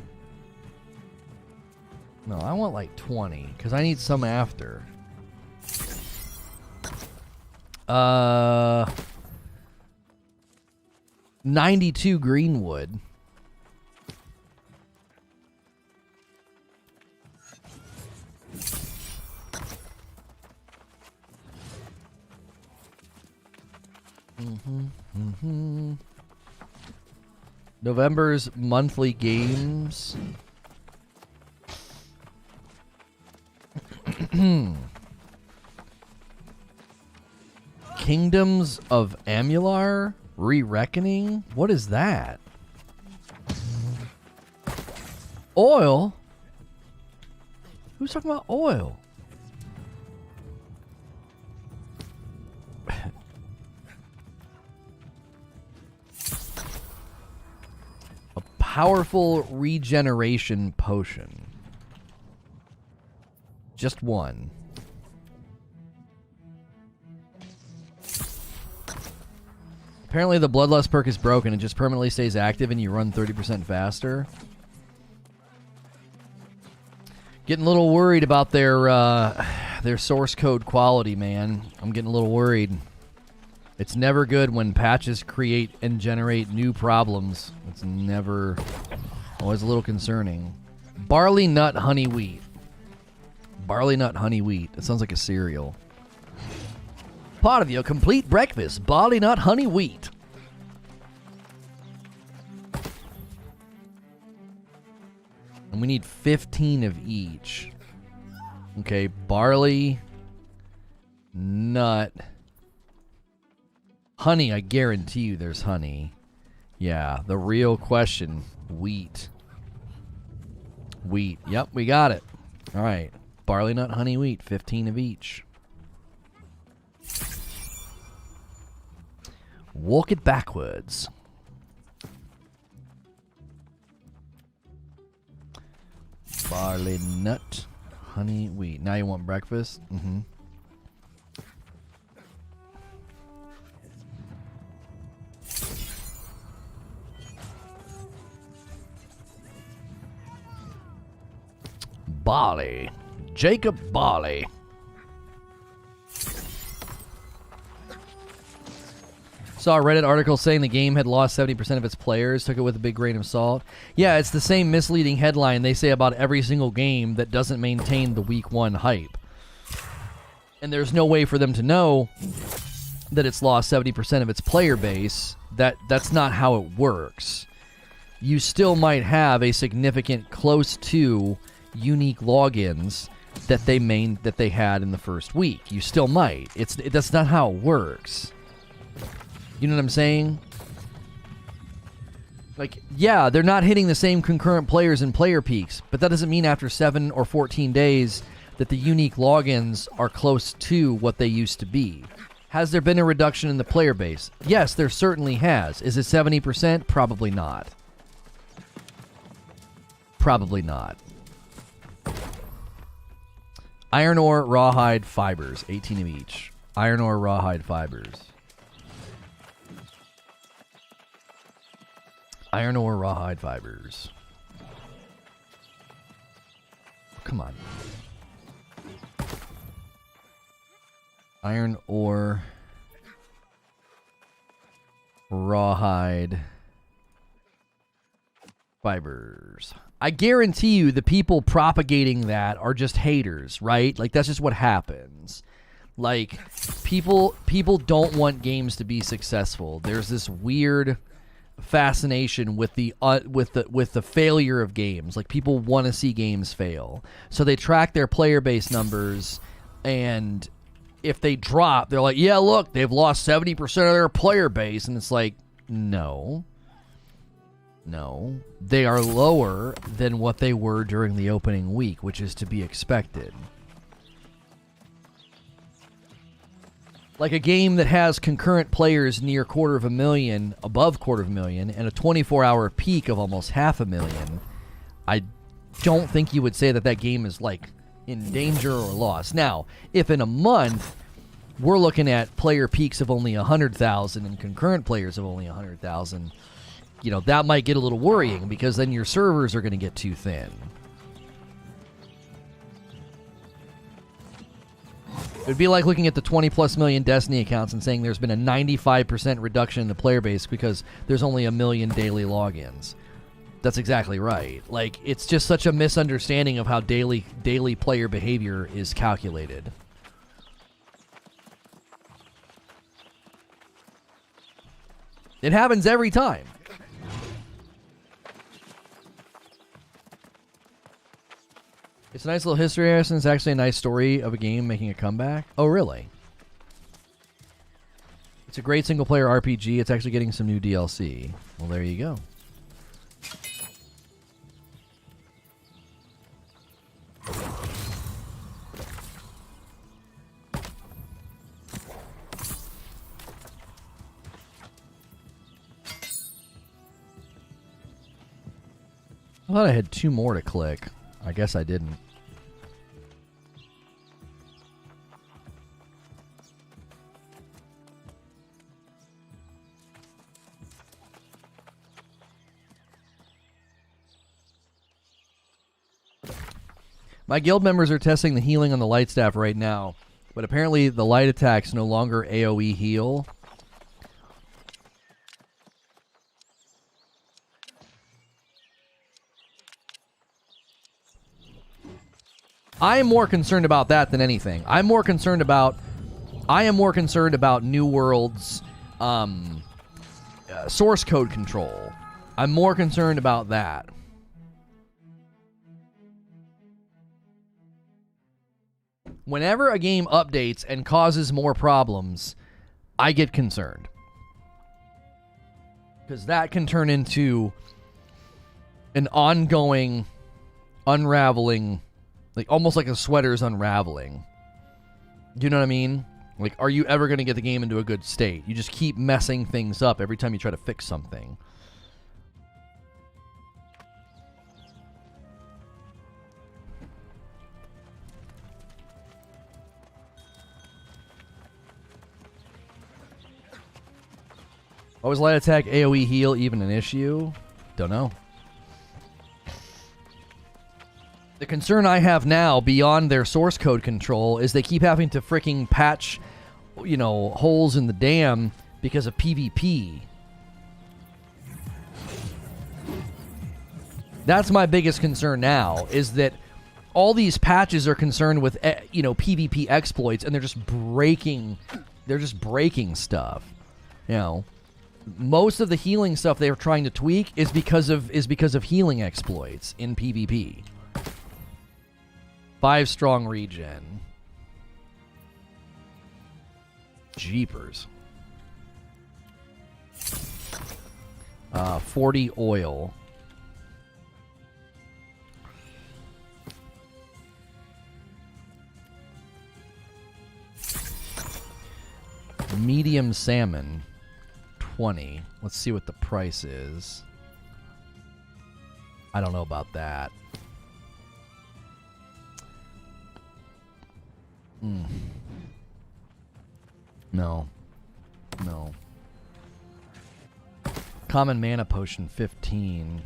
No, I want like 20, because I need some after. 92 greenwood. November's monthly games. Kingdoms of Amular? Re-Reckoning? What is that? Oil? Who's talking about oil? A powerful regeneration potion. Just one. Apparently the Bloodlust perk is broken. It just permanently stays active and you run 30% faster. Getting a little worried about their their source code quality, man. I'm getting a little worried. It's never good when patches create and generate new problems. It's never... always a little concerning. Barley nut honey wheat. Barley nut honey wheat. It sounds like a cereal. Part of your complete breakfast. Barley nut honey wheat. And we need 15 of each. Okay, barley, nut, honey. I guarantee you there's honey. Yeah, the real question, wheat. Wheat. Yep, we got it. All right, barley, nut, honey, wheat, 15 of each. Walk it backwards. Barley, nut, honey, wheat. Now you want breakfast? Mm-hmm. Barley. Jacob Barley. Saw a Reddit article saying the game had lost 70% of its players, took it with a big grain of salt. Yeah, it's the same misleading headline they say about every single game that doesn't maintain the week 1 hype. And there's no way for them to know that it's lost 70% of its player base. That's not how it works. You still might have a significant close to unique logins that they had in the first week. You still might. That's not how it works. You know what I'm saying? Like, yeah, they're not hitting the same concurrent players and player peaks, but that doesn't mean after 7 or 14 days that the unique logins are close to what they used to be. Has there been a reduction in the player base? Yes, there certainly has. Is it 70%? Probably not. Probably not. Iron ore, rawhide, fibers. 18 of each. Iron ore, rawhide, fibers. Iron ore, rawhide, fibers. Come on. Iron ore, rawhide, fibers. I guarantee you the people propagating that are just haters, right? Like, that's just what happens. Like, people don't want games to be successful. There's this weird fascination with the failure of games. Like, people want to see games fail, so they track their player base numbers, and if they drop, they're like, yeah, look, they've lost 70% of their player base. And it's like, no, they are lower than what they were during the opening week, which is to be expected. Like a game that has concurrent players near 250,000, above 250,000, and a 24-hour peak of almost 500,000, I don't think you would say that game is, like, in danger or lost. Now, if in a month we're looking at player peaks of only 100,000 and concurrent players of only 100,000, you know, that might get a little worrying, because then your servers are going to get too thin. It would be like looking at the 20+ million Destiny accounts and saying there's been a 95% reduction in the player base because there's only 1 million daily logins. That's exactly right. Like, it's just such a misunderstanding of how daily player behavior is calculated. It happens every time. It's a nice little history, Harrison. It's actually a nice story of a game making a comeback. Oh, really? It's a great single-player RPG. It's actually getting some new DLC. Well, there you go. I thought I had 2 more to click. I guess I didn't. My guild members are testing the healing on the light staff right now, but apparently the light attacks no longer AoE heal. I am more concerned about that than anything. I am more concerned about New World's source code control. I'm more concerned about that. Whenever a game updates and causes more problems, I get concerned. Because that can turn into an ongoing unraveling, like almost like a sweater's unraveling. Do you know what I mean? Like, are you ever going to get the game into a good state? You just keep messing things up every time you try to fix something. Why was light attack AoE heal even an issue? Don't know. The concern I have now, beyond their source code control, is they keep having to freaking patch, you know, holes in the dam because of PvP. That's my biggest concern now, is that all these patches are concerned with, you know, PvP exploits, and they're just breaking stuff. You know, most of the healing stuff they were trying to tweak is because of healing exploits in PvP. 5 strong regen. Jeepers. 40 oil. Medium salmon. 20. Let's see what the price is. I don't know about that. No. No. Common mana potion 15.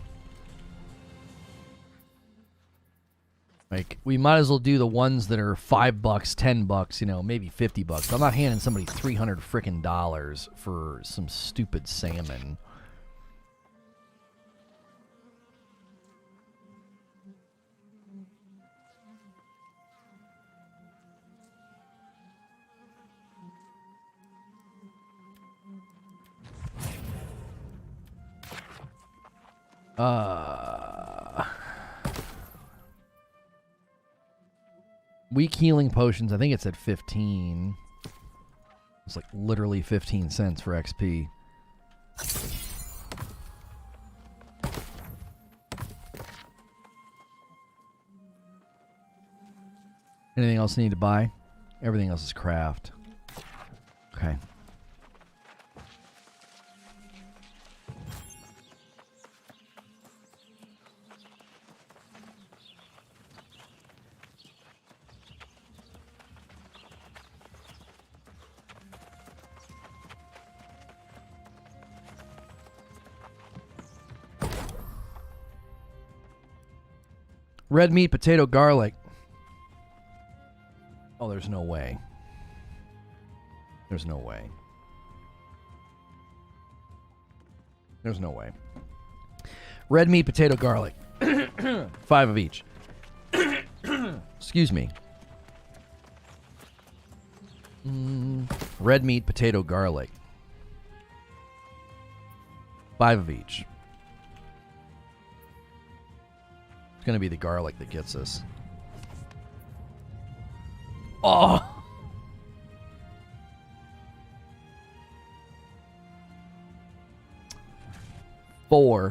Like, we might as well do the ones that are $5, $10, you know, maybe $50. I'm not handing somebody $300 frickin' dollars for some stupid salmon. Weak healing potions, I think it's at 15. It's like literally 15 cents for XP. Anything else I need to buy? Everything else is craft. Okay. Red meat, potato, garlic. Oh, there's no way. There's no way. There's no way. Red meat, potato, garlic. 5 of each. Excuse me. Red meat, potato, garlic. 5 of each. It's gonna be the garlic that gets us. Oh! Four.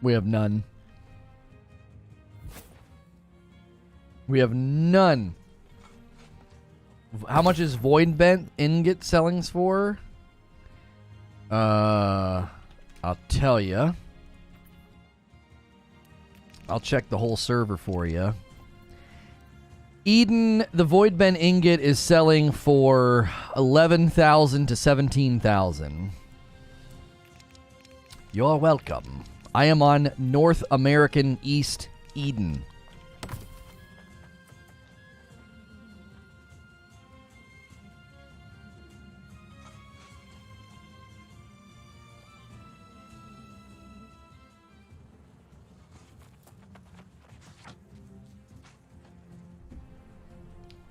We have none. We have none. How much is Void Bent Ingot sellings for? I'll tell you. I'll check the whole server for you. Eden, the Void Bent Ingot is selling for 11,000 to 17,000. You're welcome. I am on North American East Eden.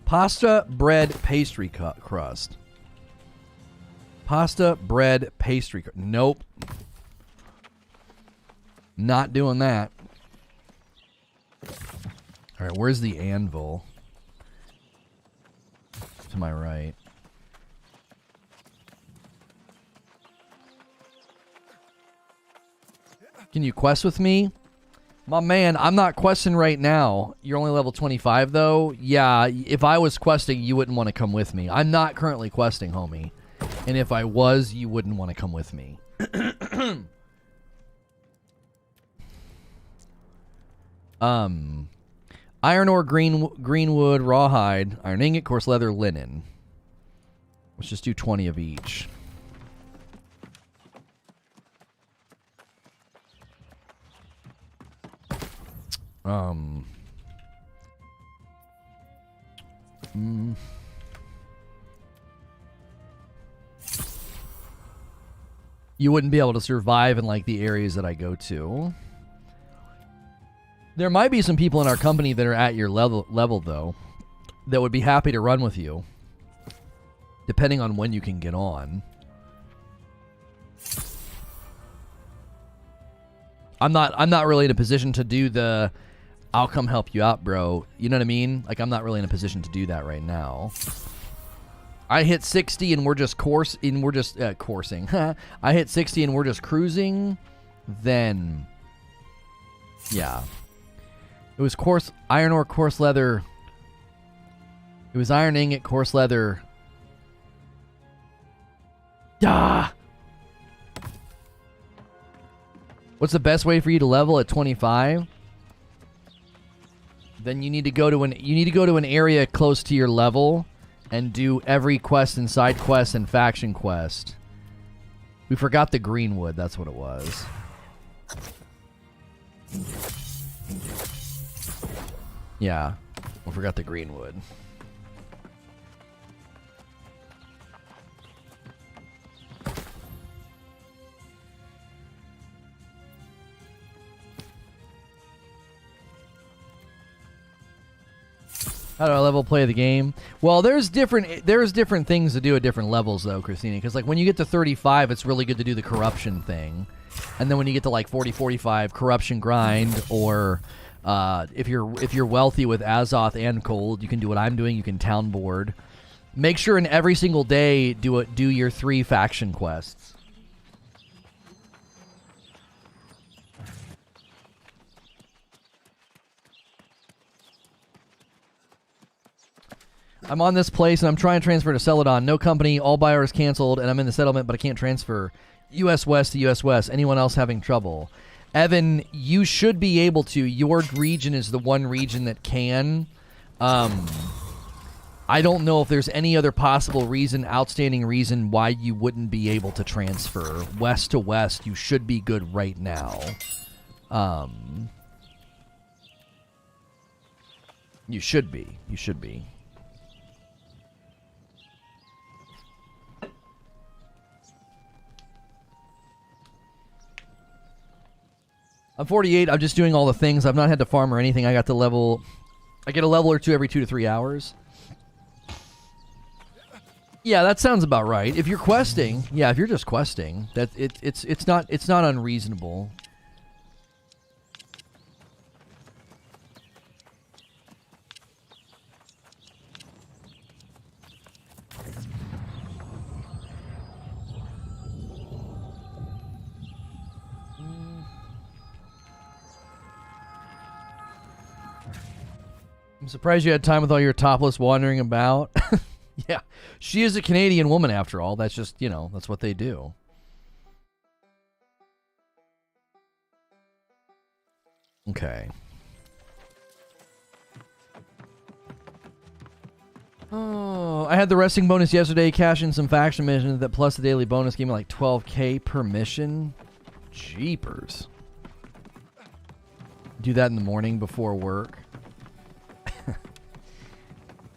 Pasta, bread, pastry crust. Pasta, bread, pastry crust. Nope. Not doing that. All right, where's the anvil? To my right. Can you quest with me? My man, I'm not questing right now. You're only level 25, though? Yeah, if I was questing, you wouldn't want to come with me. I'm not currently questing, homie. And if I was, you wouldn't want to come with me. Iron ore, greenwood, rawhide, iron ingot, coarse leather, linen. Let's just do 20 of each. You wouldn't be able to survive in like the areas that I go to. There might be some people in our company that are at your level though, that would be happy to run with you, depending on when you can get on. I'm not really in a position to do the I'll come help you out, bro. You know what I mean? Like, I'm not really in a position to do that right now. I hit 60 and we're just coursing. I hit 60 and we're just cruising. Then, yeah. It was coarse iron ore, coarse leather. It was iron ingot, coarse leather. Ah! What's the best way for you to level at 25? Then you need to go to an area close to your level and do every quest and side quest and faction quest. We forgot the greenwood, that's what it was. Yeah, we forgot the greenwood. How do I level play the game? Well, there's different things to do at different levels though, Christina, because like when you get to 35, it's really good to do the corruption thing. And then when you get to like 40, 45, corruption grind, or if you're wealthy with Azoth and Gold, you can do what I'm doing, you can town board. Make sure in every single day do your 3 faction quests. I'm on this place, and I'm trying to transfer to Celadon. No company, all buyers canceled, and I'm in the settlement, but I can't transfer. U.S. West to U.S. West. Anyone else having trouble? Evan, you should be able to. Your region is the one region that can. I don't know if there's any other possible reason, outstanding reason, why you wouldn't be able to transfer. West to West, you should be good right now. You should be. You should be. I'm 48. I'm just doing all the things. I've not had to farm or anything. I get a level or 2 every 2 to 3 hours. Yeah, that sounds about right. If you're questing, yeah, if you're just questing, that it's not unreasonable. I'm surprised you had time with all your topless wandering about. Yeah, she is a Canadian woman after all. That's just, you know, that's what they do. Okay. Oh, I had the resting bonus yesterday. Cash in some faction missions that plus the daily bonus gave me like 12K per mission. Jeepers. Do that in the morning before work.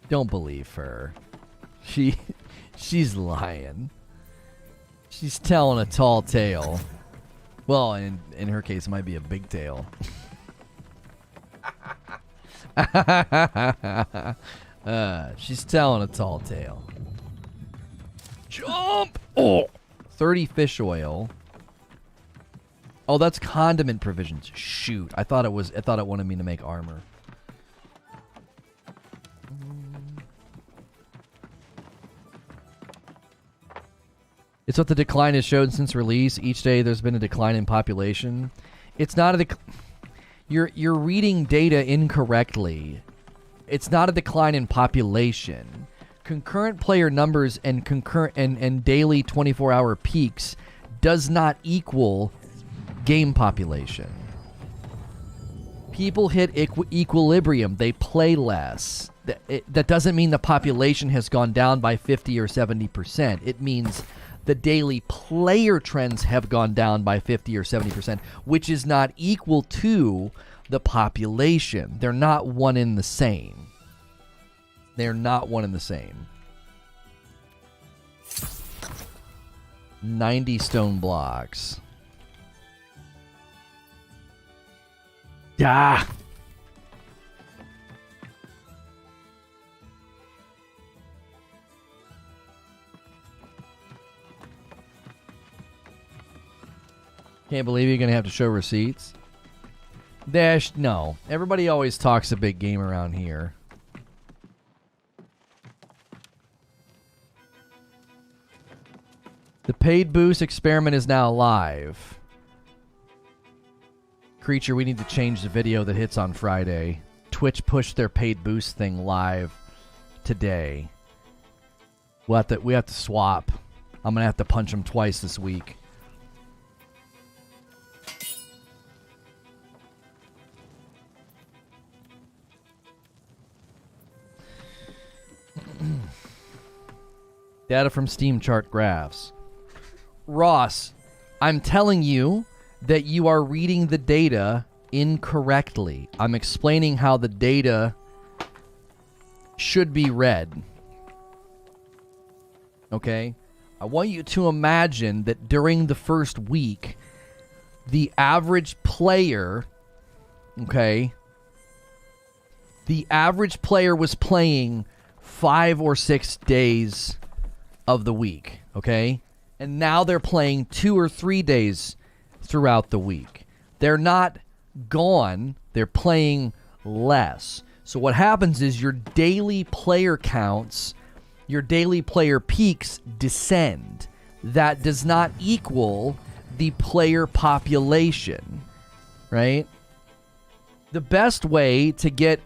Don't believe her. She's lying. She's telling a tall tale. Well, in her case, it might be a big tale. She's telling a tall tale. Jump! Oh! 30 fish oil. Oh, that's condiment provisions. Shoot. I thought it wanted me to make armor. It's what the decline has showed since release. Each day there's been a decline in population. It's not a You're reading data incorrectly. It's not a decline in population. Concurrent player numbers and daily 24-hour peaks does not equal game population. People hit equilibrium. They play less. That doesn't mean the population has gone down by 50 or 70%. It means the daily player trends have gone down by 50 or 70%, which is not equal to the population. They're not one in the same. They're not one in the same. 90 stone blocks. Ah! Can't believe you're going to have to show receipts. No. Everybody always talks a big game around here. The paid boost experiment is now live. Creature, we need to change the video that hits on Friday. Twitch pushed their paid boost thing live today. We have to swap. I'm going to have to punch them twice this week. Data from Steam chart graphs. Ross, I'm telling you that you are reading the data incorrectly. I'm explaining how the data should be read. Okay? I want you to imagine that during the first week, the average player, okay, the average player was playing 5 or 6 days of the week, okay? And now they're playing 2 or 3 days throughout the week. They're not gone, they're playing less. So what happens is your daily player counts, your daily player peaks descend. That does not equal the player population, right? The best way to get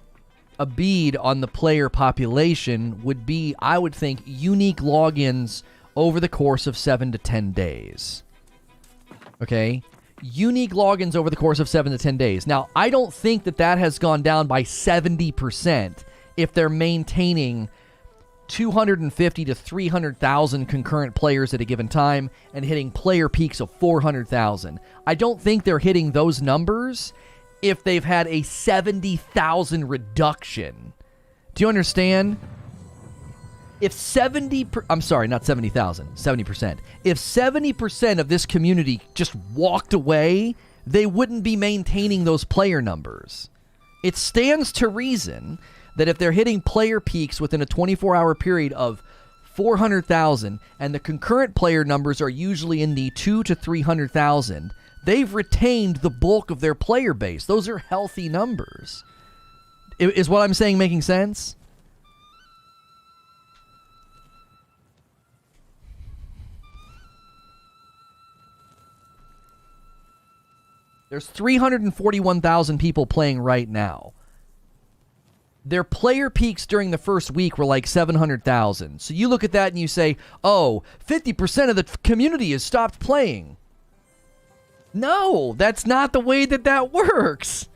a bead on the player population would be, I would think, unique logins over the course of 7 to 10 days. Okay? Unique logins over the course of 7 to 10 days. Now, I don't think that has gone down by 70% if they're maintaining 250 to 300,000 concurrent players at a given time and hitting player peaks of 400,000. I don't think they're hitting those numbers if they've had a 70,000 reduction. Do you understand? If 70%, I'm sorry, not 70,000, 70%. If 70% of this community just walked away, they wouldn't be maintaining those player numbers. It stands to reason that if they're hitting player peaks within a 24-hour period of 400,000 and the concurrent player numbers are usually in the 200,000 to 300,000, they've retained the bulk of their player base. Those are healthy numbers. Is what I'm saying making sense? There's 341,000 people playing right now. Their player peaks during the first week were like 700,000. So you look at that and you say, oh, 50% of the community has stopped playing. No, that's not the way that works.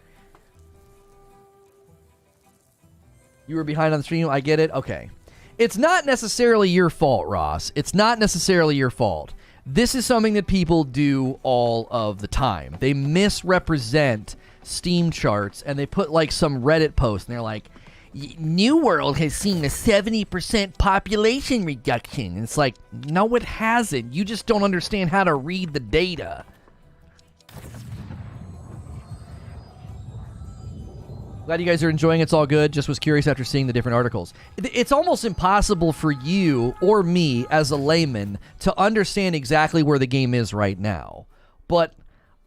You were behind on the stream. I get it. Okay. It's not necessarily your fault, Ross. It's not necessarily your fault. This is something that people do all of the time. They misrepresent Steam charts, and they put like some Reddit post, and they're like, New World has seen a 70% population reduction. And it's like, no, it hasn't. You just don't understand how to read the data. Glad you guys are enjoying. It's all good. Just was curious after seeing the different articles. It's almost impossible for you or me as a layman to understand exactly where the game is right now. But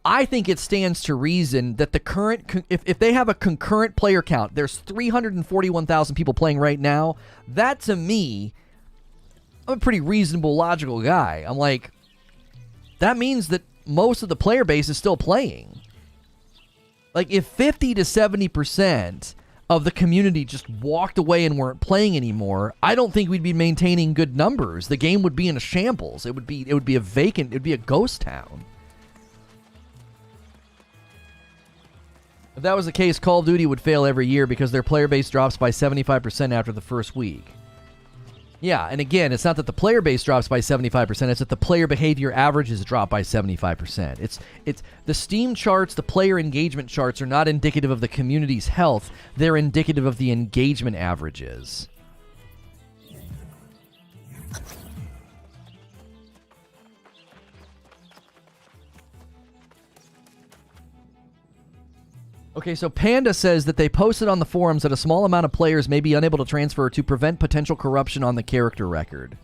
I think it stands to reason that the current, if they have a concurrent player count, there's 341,000 people playing right now. That to me, I'm a pretty reasonable, logical guy. I'm like, that means that most of the player base is still playing. Like, if 50 to 70% of the community just walked away and weren't playing anymore, I don't think we'd be maintaining good numbers. The game would be in a shambles. It would be a vacant, it would be a ghost town. If that was the case, Call of Duty would fail every year because their player base drops by 75% after the first week. Yeah, and again, it's not that the player base drops by 75%, it's that the player behavior averages drop by 75%. It's the Steam charts, the player engagement charts are not indicative of the community's health, they're indicative of the engagement averages. Okay, so Panda says that they posted on the forums that a small amount of players may be unable to transfer to prevent potential corruption on the character record.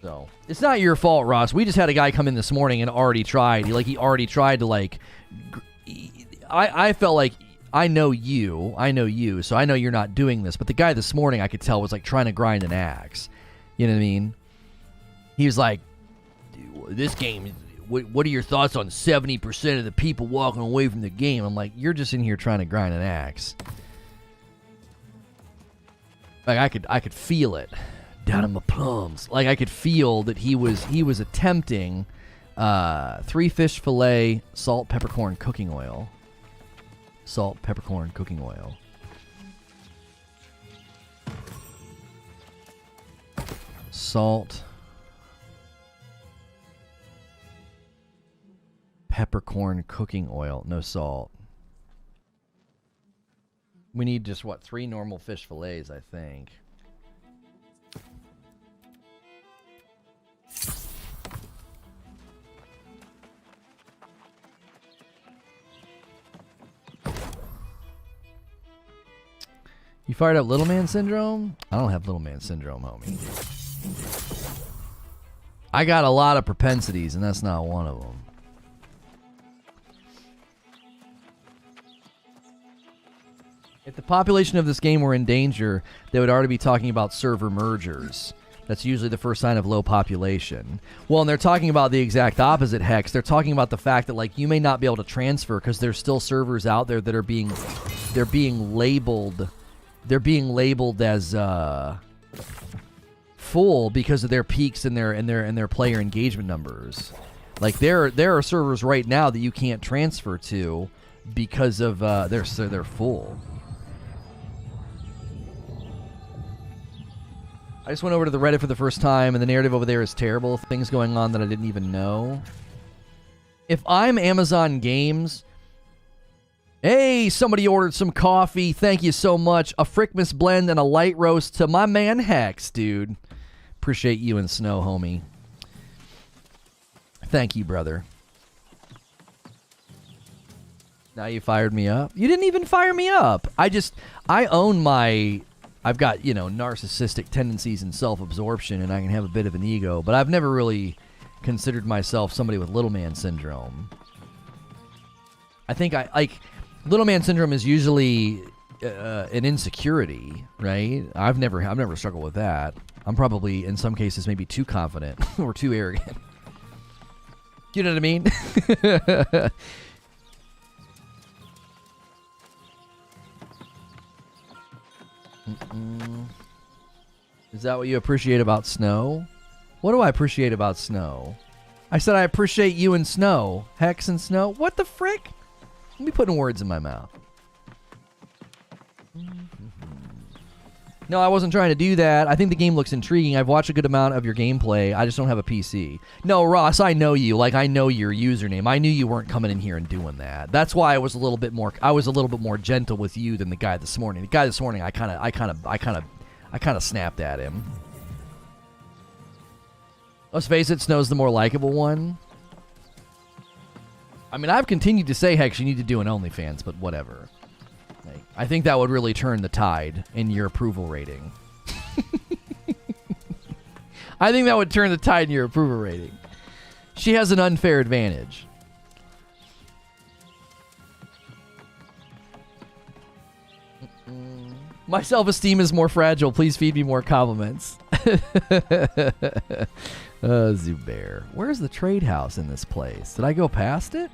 So, it's not your fault, Ross. We just had a guy come in this morning and already tried. He already tried to, like... I felt like, I know you, so I know you're not doing this. But the guy this morning, I could tell, was, like, trying to grind an axe. You know what I mean? He was like, this game, what are your thoughts on 70% of the people walking away from the game? I'm like, you're just in here trying to grind an axe. Like, I could feel it down in my plums. Like, I could feel that he was attempting 3 fish fillet, salt, peppercorn, cooking oil. Salt, peppercorn, cooking oil. Salt, peppercorn, cooking oil, no salt. We need just, what, 3 normal fish fillets, I think. You fired up Little Man Syndrome? I don't have Little Man Syndrome, homie. I got a lot of propensities, and that's not one of them. If the population of this game were in danger, they would already be talking about server mergers. That's usually the first sign of low population. Well, and they're talking about the exact opposite, Hex. They're talking about the fact that, like, you may not be able to transfer because there's still servers out there that are being labeled as full because of their peaks in their player engagement numbers. Like, there are servers right now that you can't transfer to because of they're full. I just went over to the Reddit for the first time, and the narrative over there is terrible. Things going on that I didn't even know. If I'm Amazon Games... Hey, somebody ordered some coffee. Thank you so much. A Frickmas blend and a light roast to my man Hex, dude. Appreciate you and Snow, homie. Thank you, brother. Now you fired me up. You didn't even fire me up. I own my... I've got, narcissistic tendencies and self-absorption, and I can have a bit of an ego, but I've never really considered myself somebody with little man syndrome. I think little man syndrome is usually an insecurity, right? I've never struggled with that. I'm probably, in some cases, maybe too confident or too arrogant. You know what I mean? Is that what you appreciate about Snow? What do I appreciate about Snow? I said I appreciate you and Snow. Hex and Snow? What the frick? Let me put words in my mouth. No, I wasn't trying to do that. I think the game looks intriguing. I've watched a good amount of your gameplay. I just don't have a PC. No, Ross, I know you. Like, I know your username. I knew you weren't coming in here and doing that. That's why I was a little bit more gentle with you than the guy this morning. The guy this morning, I kind of snapped at him. Let's face it, Snow's the more likable one. I mean, I've continued to say, Hex, you need to do an OnlyFans, but whatever. Like, I think that would really turn the tide in your approval rating. I think that would turn the tide in your approval rating. She has an unfair advantage. My self-esteem is more fragile. Please feed me more compliments. Zubair. Where's the trade house in this place? Did I go past it?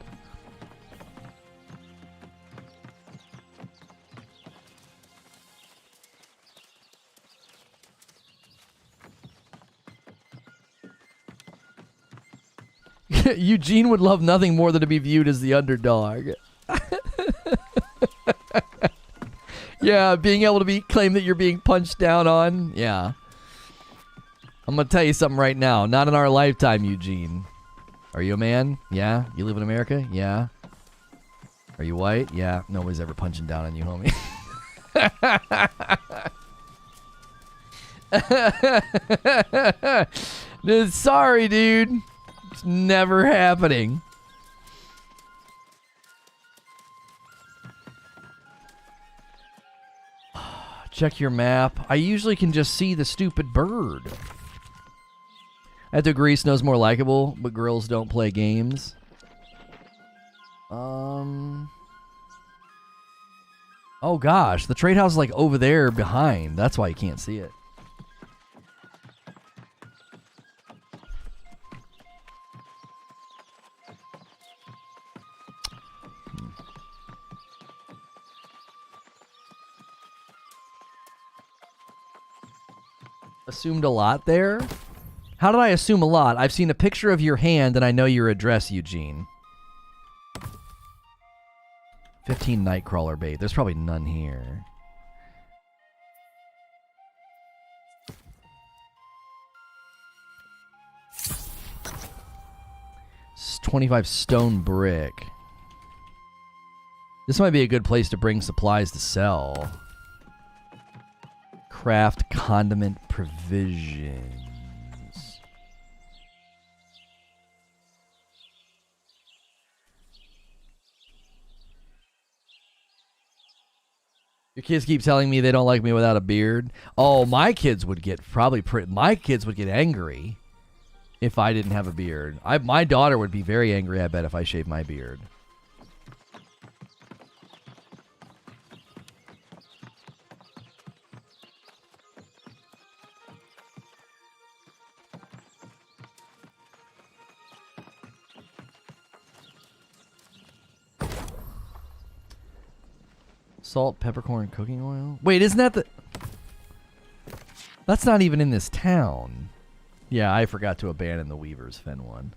Eugene would love nothing more than to be viewed as the underdog. Yeah, being able to claim that you're being punched down on. Yeah. I'm going to tell you something right now. Not in our lifetime, Eugene. Are you a man? Yeah. You live in America? Yeah. Are you white? Yeah. Nobody's ever punching down on you, homie. Sorry, dude. It's never happening. Check your map. I usually can just see the stupid bird. I have to agree, Snow's more likable, but girls don't play games. Oh gosh, the trade house is like over there behind. That's why you can't see it. Assumed a lot there? How did I assume a lot? I've seen a picture of your hand and I know your address, Eugene. 15 Nightcrawler bait. There's probably none here. 25 stone brick. This might be a good place to bring supplies to sell. Craft condiment provisions. Your kids keep telling me they don't like me without a beard. Oh, my kids would get my kids would get angry if I didn't have a beard. My daughter would be very angry, I bet, if I shaved my beard. Salt, peppercorn, cooking oil. Wait, isn't that the... That's not even in this town. Yeah, I forgot to abandon the Weaver's Fen one.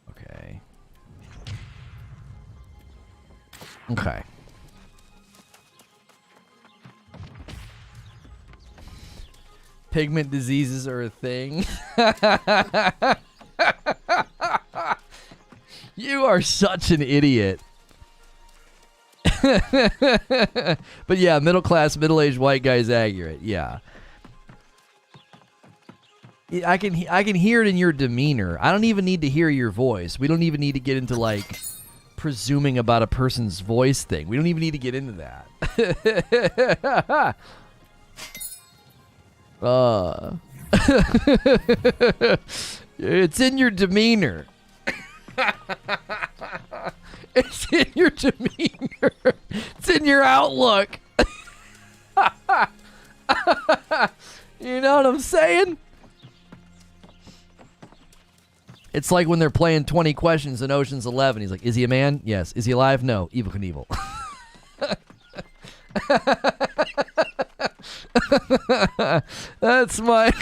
Okay. Okay. Pigment diseases are a thing. You are such an idiot. But yeah, middle class, middle-aged white guy's accurate. Yeah. I can hear it in your demeanor. I don't even need to hear your voice. We don't even need to get into like presuming about a person's voice thing. We don't even need to get into that. It's in your demeanor. It's in your demeanor. It's in your outlook. You know what I'm saying? It's like when they're playing 20 questions in Ocean's 11. He's like, is he a man? Yes. Is he alive? No. Evil Knievel. That's my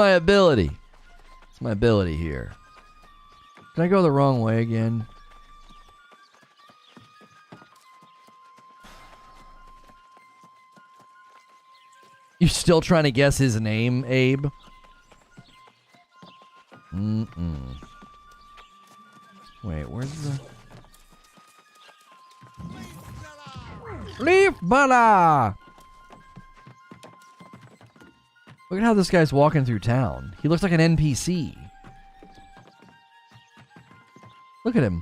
ability. It's my ability here. Did I go the wrong way again? You still trying to guess his name, Abe? Wait, where's the... Leaf Bala! Look at how this guy's walking through town. He looks like an NPC. Look at him.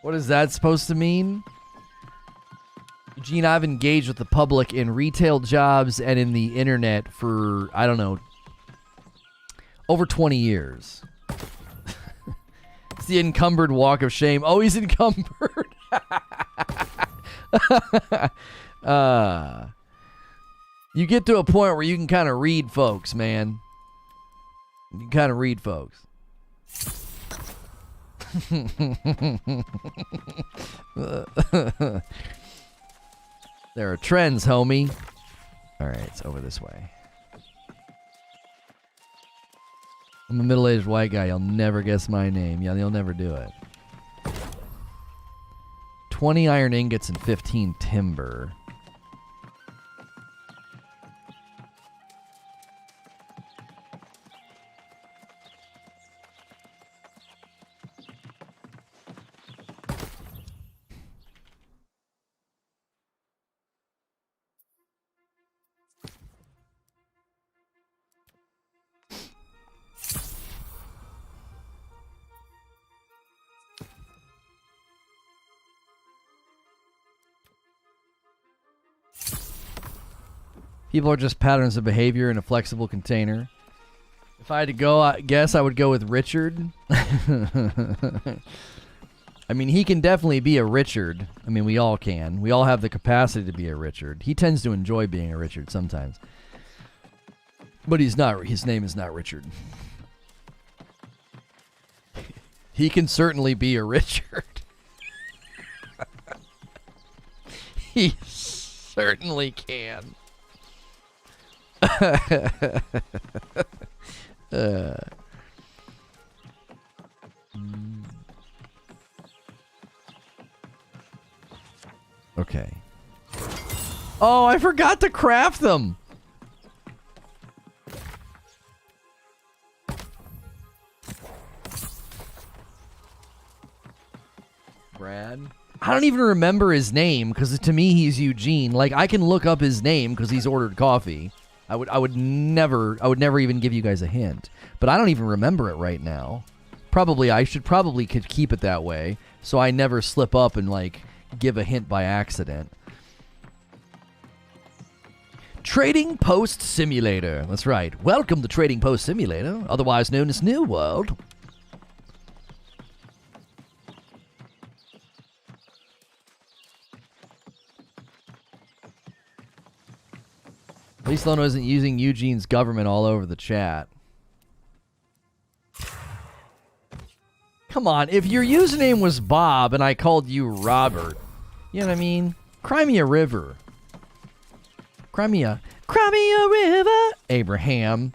What is that supposed to mean? Eugene, I've engaged with the public in retail jobs and in the internet for, I don't know, over 20 years. It's the encumbered walk of shame. Oh, he's encumbered. You get to a point where you can kind of read folks, man. You can kind of read folks. There are trends, homie. All right, it's over this way. I'm a middle-aged white guy. You'll never guess my name. Yeah, you'll never do it. 20 iron ingots and 15 timber. People are just patterns of behavior in a flexible container. If I had to go, I guess I would go with Richard. I mean, he can definitely be a Richard. I mean, we all can. We all have the capacity to be a Richard. He tends to enjoy being a Richard sometimes. But he's not. His name is not Richard. He can certainly be a Richard. He certainly can. Okay. Oh, I forgot to craft them. Brad? I don't even remember his name because to me he's Eugene. Like I can look up his name because he's ordered coffee. I would never even give you guys a hint. But I don't even remember it right now. I should probably could keep it that way so I never slip up and like give a hint by accident. Trading Post Simulator. That's right. Welcome to Trading Post Simulator, otherwise known as New World. At least Lono isn't using Eugene's government all over the chat. Come on, if your username was Bob and I called you Robert, you know what I mean? Cry me a river. Cry me a river, Abraham.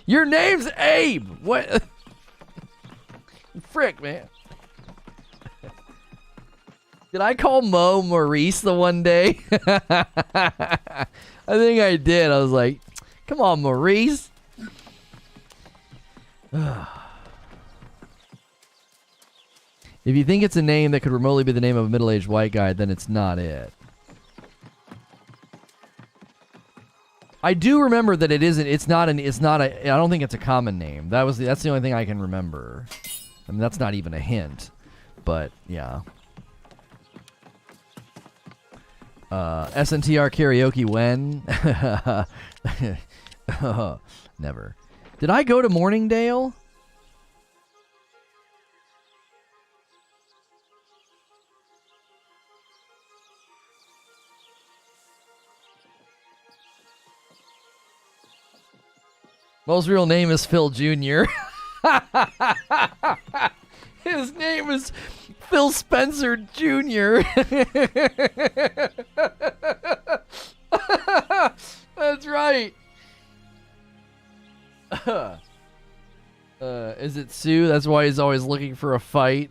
Your name's Abe. What? Frick, man. Did I call Mo Maurice the one day? I think I did. I was like, come on, Maurice. If you think it's a name that could remotely be the name of a middle-aged white guy, then it's not it. I do remember that it isn't. It's not a. I don't think it's a common name. That's the only thing I can remember. I mean, that's not even a hint. But yeah. SNTR karaoke when? Never. Did I go to Morningdale? Mo's real name is Phil Jr. His name is Phil Spencer Jr. That's right. Is it Sue? That's why he's always looking for a fight.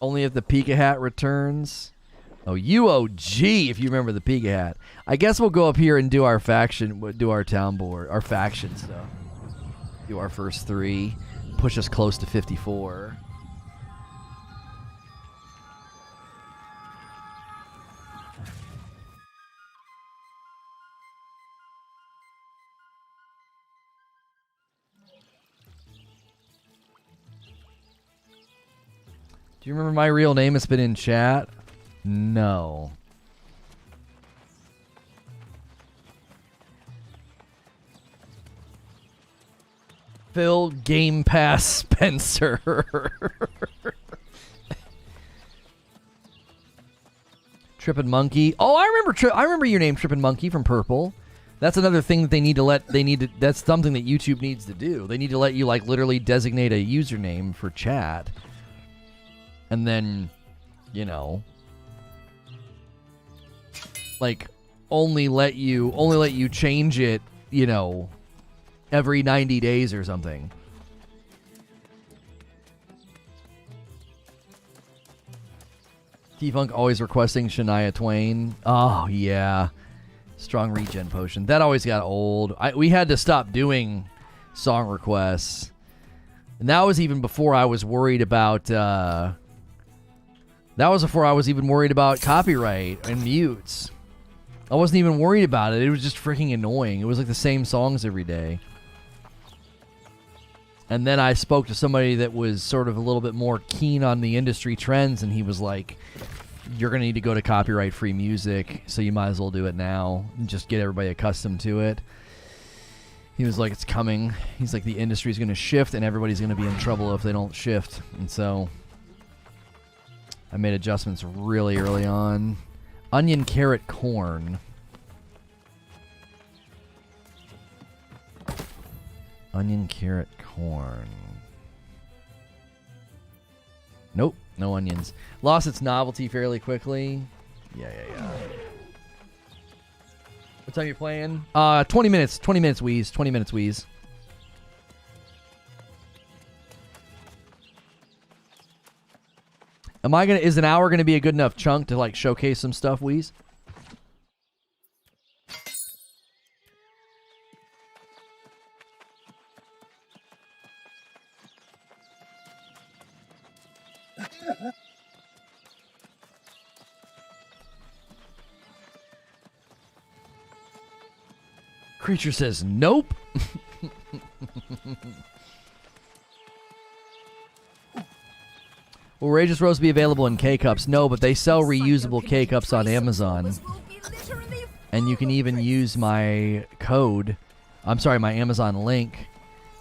Only if the Pika hat returns. Oh, UOG, if you remember the Pika hat. I guess we'll go up here and do our faction, do our town board, our faction stuff. Do our first 3. Push us close to 54. Do you remember my real name? It's been in chat. No. Phil Game Pass Spencer. Trippin' Monkey. Oh, I remember your name, Trippin' Monkey from Purple. That's another thing that they need to let. That's something that YouTube needs to do. They need to let you like literally designate a username for chat, and then, you know, like only let you change it, you know, every 90 days or something. T-Funk always requesting Shania Twain. Oh, yeah. Strong regen potion. That always got old. We had to stop doing song requests. And that was even before I was worried about... that was before I was even worried about copyright and mutes. I wasn't even worried about it. It was just freaking annoying. It was like the same songs every day. And then I spoke to somebody that was sort of a little bit more keen on the industry trends, and he was like, you're going to need to go to copyright-free music, so you might as well do it now and just get everybody accustomed to it. He was like, it's coming. He's like, the industry's going to shift, and everybody's going to be in trouble if they don't shift. And so I made adjustments really early on. Onion, carrot, corn. Onion, carrot, corn. Nope, no onions. Lost its novelty fairly quickly. Yeah. What time you playing? 20 minutes. 20 minutes, Wheeze. 20 minutes, Wheeze. Is an hour gonna be a good enough chunk to like showcase some stuff, Wheeze? Creature says nope. Will Rageous Rose be available in K-Cups? No, but they sell reusable K-Cups on Amazon. And you can even use my code. I'm sorry, my Amazon link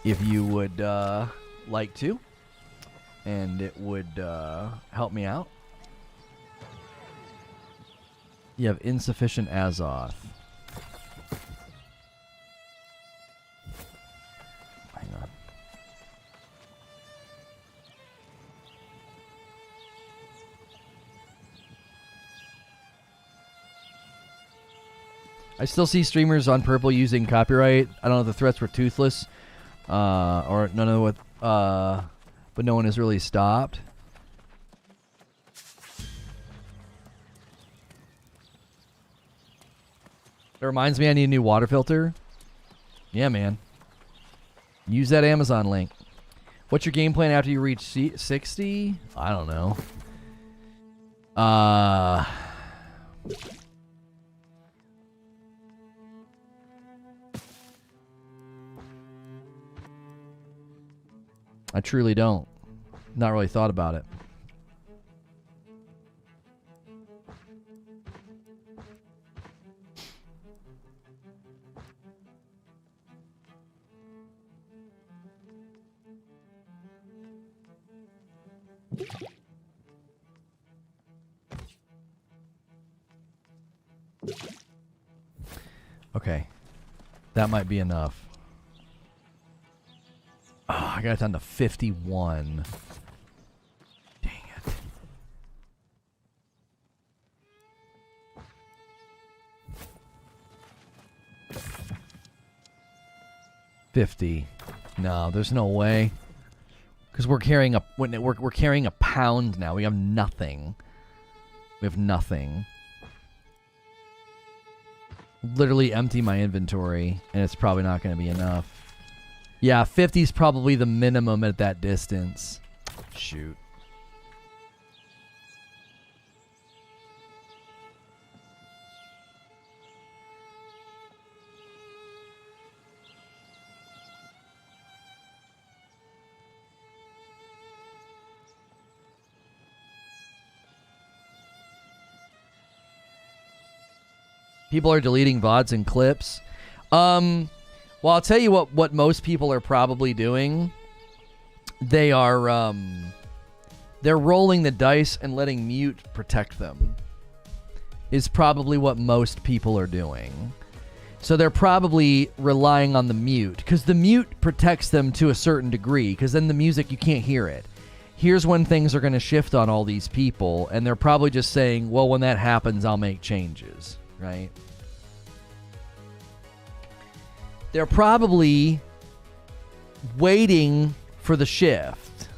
if you would like to. And it would help me out. You have insufficient Azoth. Hang on. I still see streamers on Purple using copyright. I don't know if the threats were toothless or none of what, but no one has really stopped. It reminds me I need a new water filter. Yeah, man. Use that Amazon link. What's your game plan after you reach 60? I don't know. I truly don't. Not really thought about it. Okay. That might be enough. Oh, I got it down to 51. Dang it. $50. No, there's no way. Because we're carrying we're carrying a pound now. We have nothing. We have nothing. Literally empty my inventory, and it's probably not going to be enough. Yeah, 50 is probably the minimum at that distance. Shoot. People are deleting VODs and clips. Well, I'll tell you what most people are probably doing. They are they're rolling the dice and letting mute protect them. Is probably what most people are doing. So they're probably relying on the mute, because the mute protects them to a certain degree, because then the music, you can't hear it. Here's when things are going to shift on all these people, and they're probably just saying, well, when that happens, I'll make changes, right? They're probably waiting for the shift,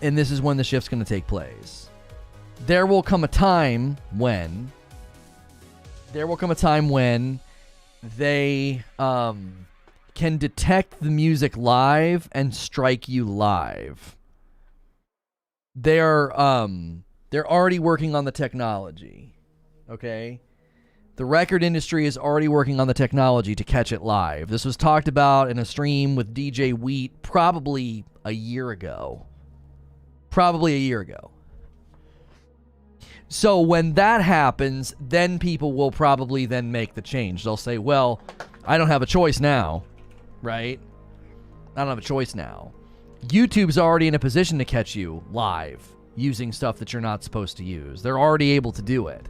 and this is when the shift's going to take place. There will come a time when they can detect the music live and strike you live. They're already working on the technology, okay? The record industry is already working on the technology to catch it live. This was talked about in a stream with DJ Wheat probably a year ago. So when that happens, then people will probably then make the change. They'll say, well, I don't have a choice now, right? I don't have a choice now. YouTube's already in a position to catch you live using stuff that you're not supposed to use. They're already able to do it.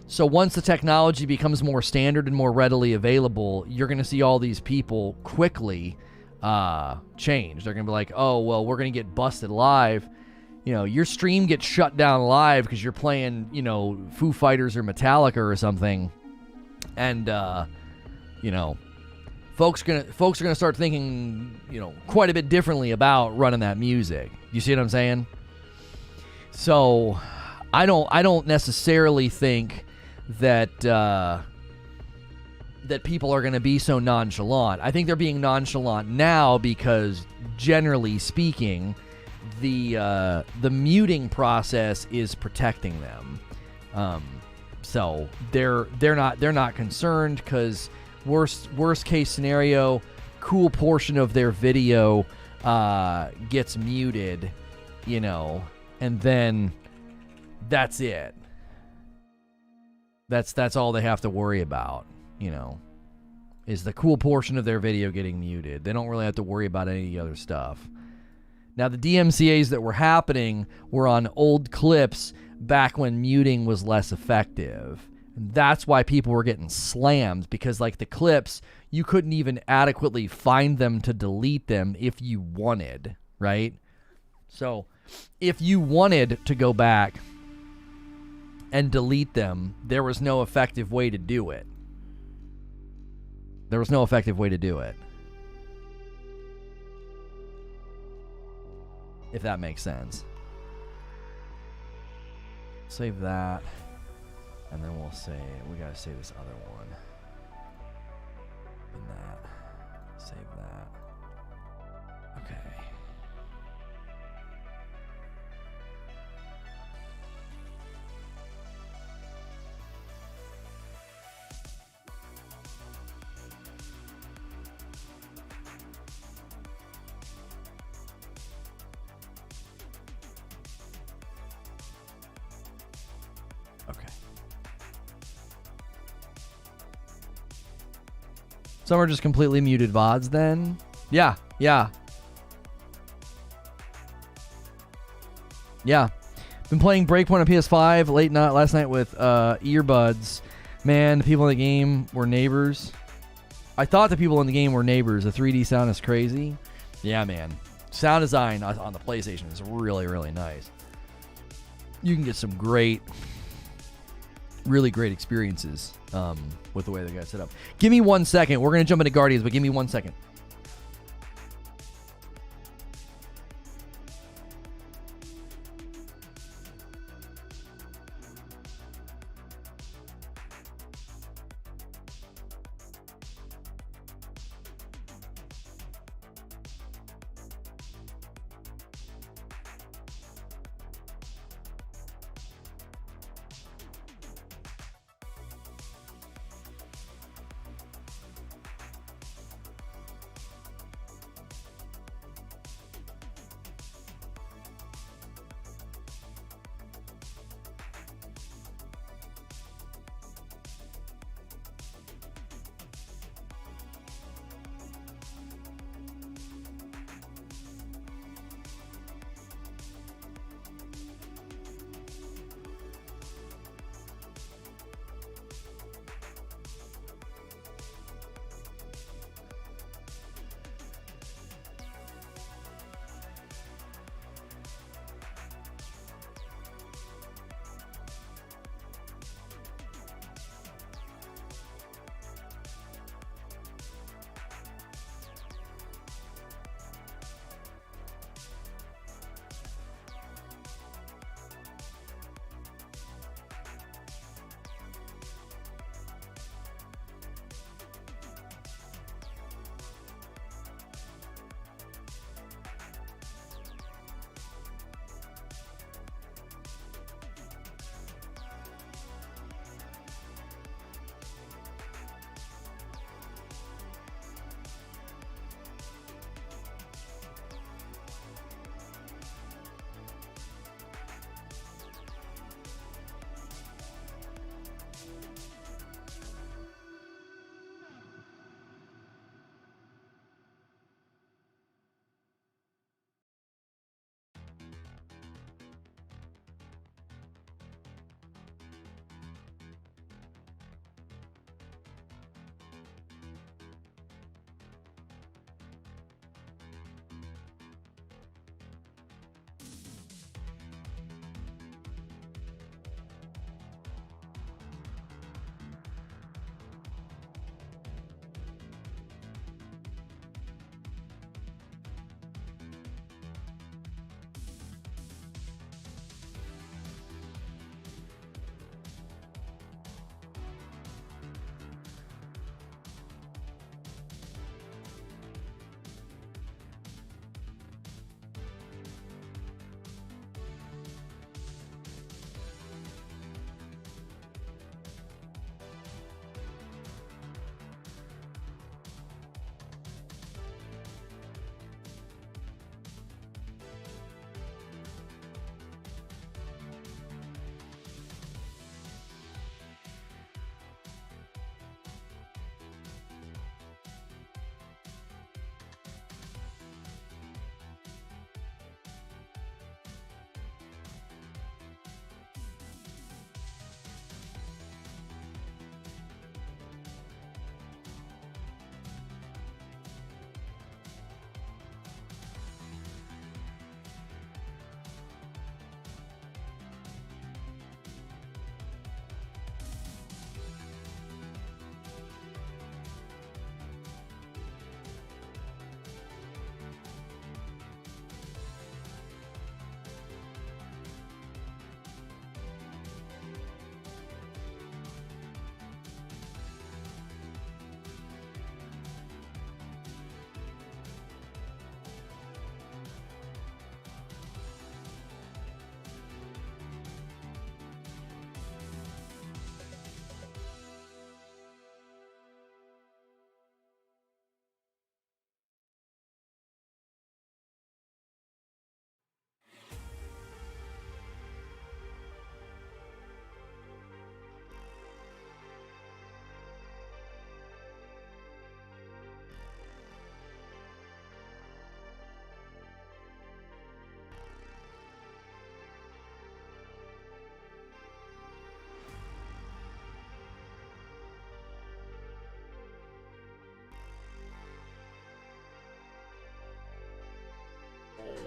So once the technology becomes more standard and more readily available, you're going to see all these people quickly change. They're going to be like, oh, well, we're going to get busted live. You know, your stream gets shut down live because you're playing, you know, Foo Fighters or Metallica or something. And, you know, folks are gonna start thinking, you know, quite a bit differently about running that music. You see what I'm saying? So I don't necessarily think that that people are going to be so nonchalant. I think they're being nonchalant now because, generally speaking, the muting process is protecting them. So they're not concerned because worst case scenario, cool portion of their video gets muted, you know, and then that's it. That's all they have to worry about, you know, is the cool portion of their video getting muted. They don't really have to worry about any of the other stuff. Now, the DMCAs that were happening were on old clips back when muting was less effective. And that's why people were getting slammed, because, like, the clips, you couldn't even adequately find them to delete them if you wanted, right? So if you wanted to go back and delete them, there was no effective way to do it. There was no effective way to do it. If that makes sense. Save that. And then we'll say, we gotta save this other one. And that. Save that. Okay. Some are just completely muted VODs then? Yeah. Been playing Breakpoint on PS5 last night with earbuds. Man, the people in the game were neighbors. I thought the people in the game were neighbors. The 3D sound is crazy. Yeah, man. Sound design on the PlayStation is really, really nice. You can get some really great experiences with the way they got set up. Give me 1 second. We're going to jump into Guardians, but give me 1 second.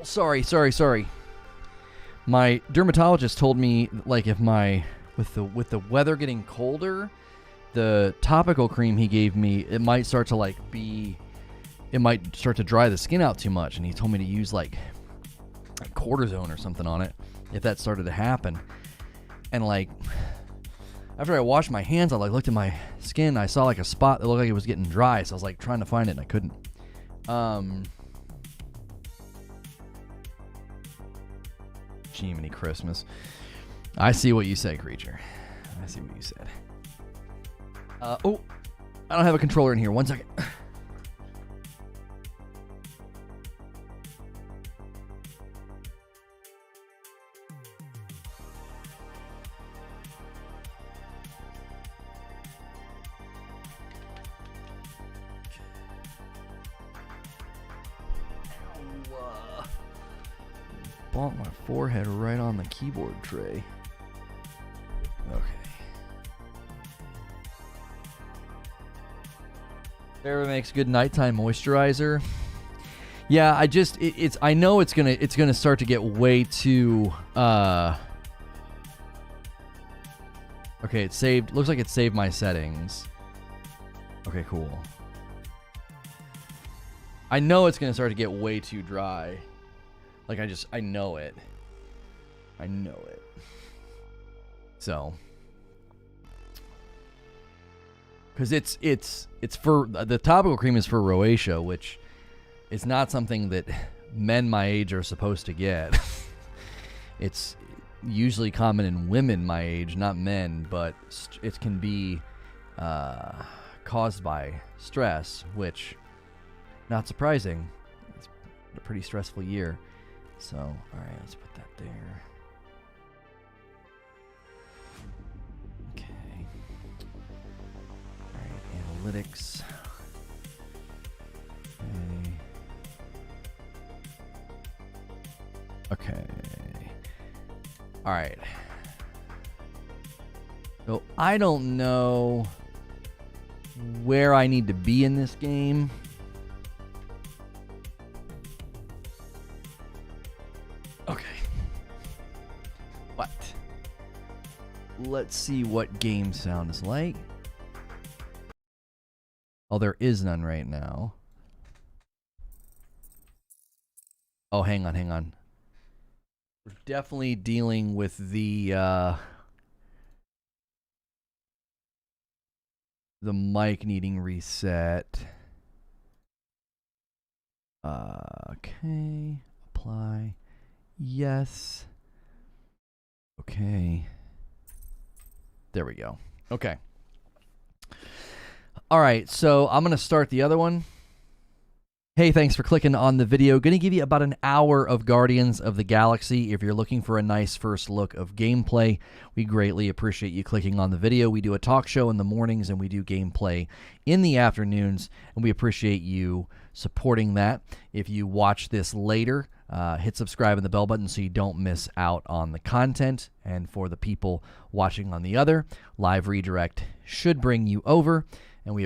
Sorry. My dermatologist told me, like, if with the weather getting colder, the topical cream he gave me, it might start to dry the skin out too much, and he told me to use like cortisone or something on it if that started to happen. And like after I washed my hands, I like looked at my skin, I saw like a spot that looked like it was getting dry, so I was like trying to find it and I couldn't. Jiminy Christmas. I see what you say, creature. I see what you said. Oh, I don't have a controller in here. 1 second. Bonk my forehead right on the keyboard tray. Okay. Vera makes good nighttime moisturizer. Yeah, I know it's gonna start to get way too okay, it saved, looks like it saved my settings. Okay, cool. I know it's gonna start to get way too dry. Like I know it. I know it. So, because it's for the topical cream is for rosacea, which is not something that men my age are supposed to get. It's usually common in women my age, not men, but it can be caused by stress, which not surprising. It's a pretty stressful year. So, all right, let's put that there. Okay. All right, analytics. Okay. All right. So, I don't know where I need to be in this game. Okay. But let's see what game sound is like. Oh, there is none right now. Oh, hang on. We're definitely dealing with the mic needing reset. Okay. Apply. Yes. Okay. There we go. Okay. All right, so I'm going to start the other one. Hey, thanks for clicking on the video. Going to give you about an hour of Guardians of the Galaxy. If you're looking for a nice first look of gameplay, we greatly appreciate you clicking on the video. We do a talk show in the mornings and we do gameplay in the afternoons, and we appreciate you supporting that. If you watch this later, hit subscribe and the bell button so you don't miss out on the content. And for the people watching on the other, live redirect should bring you over.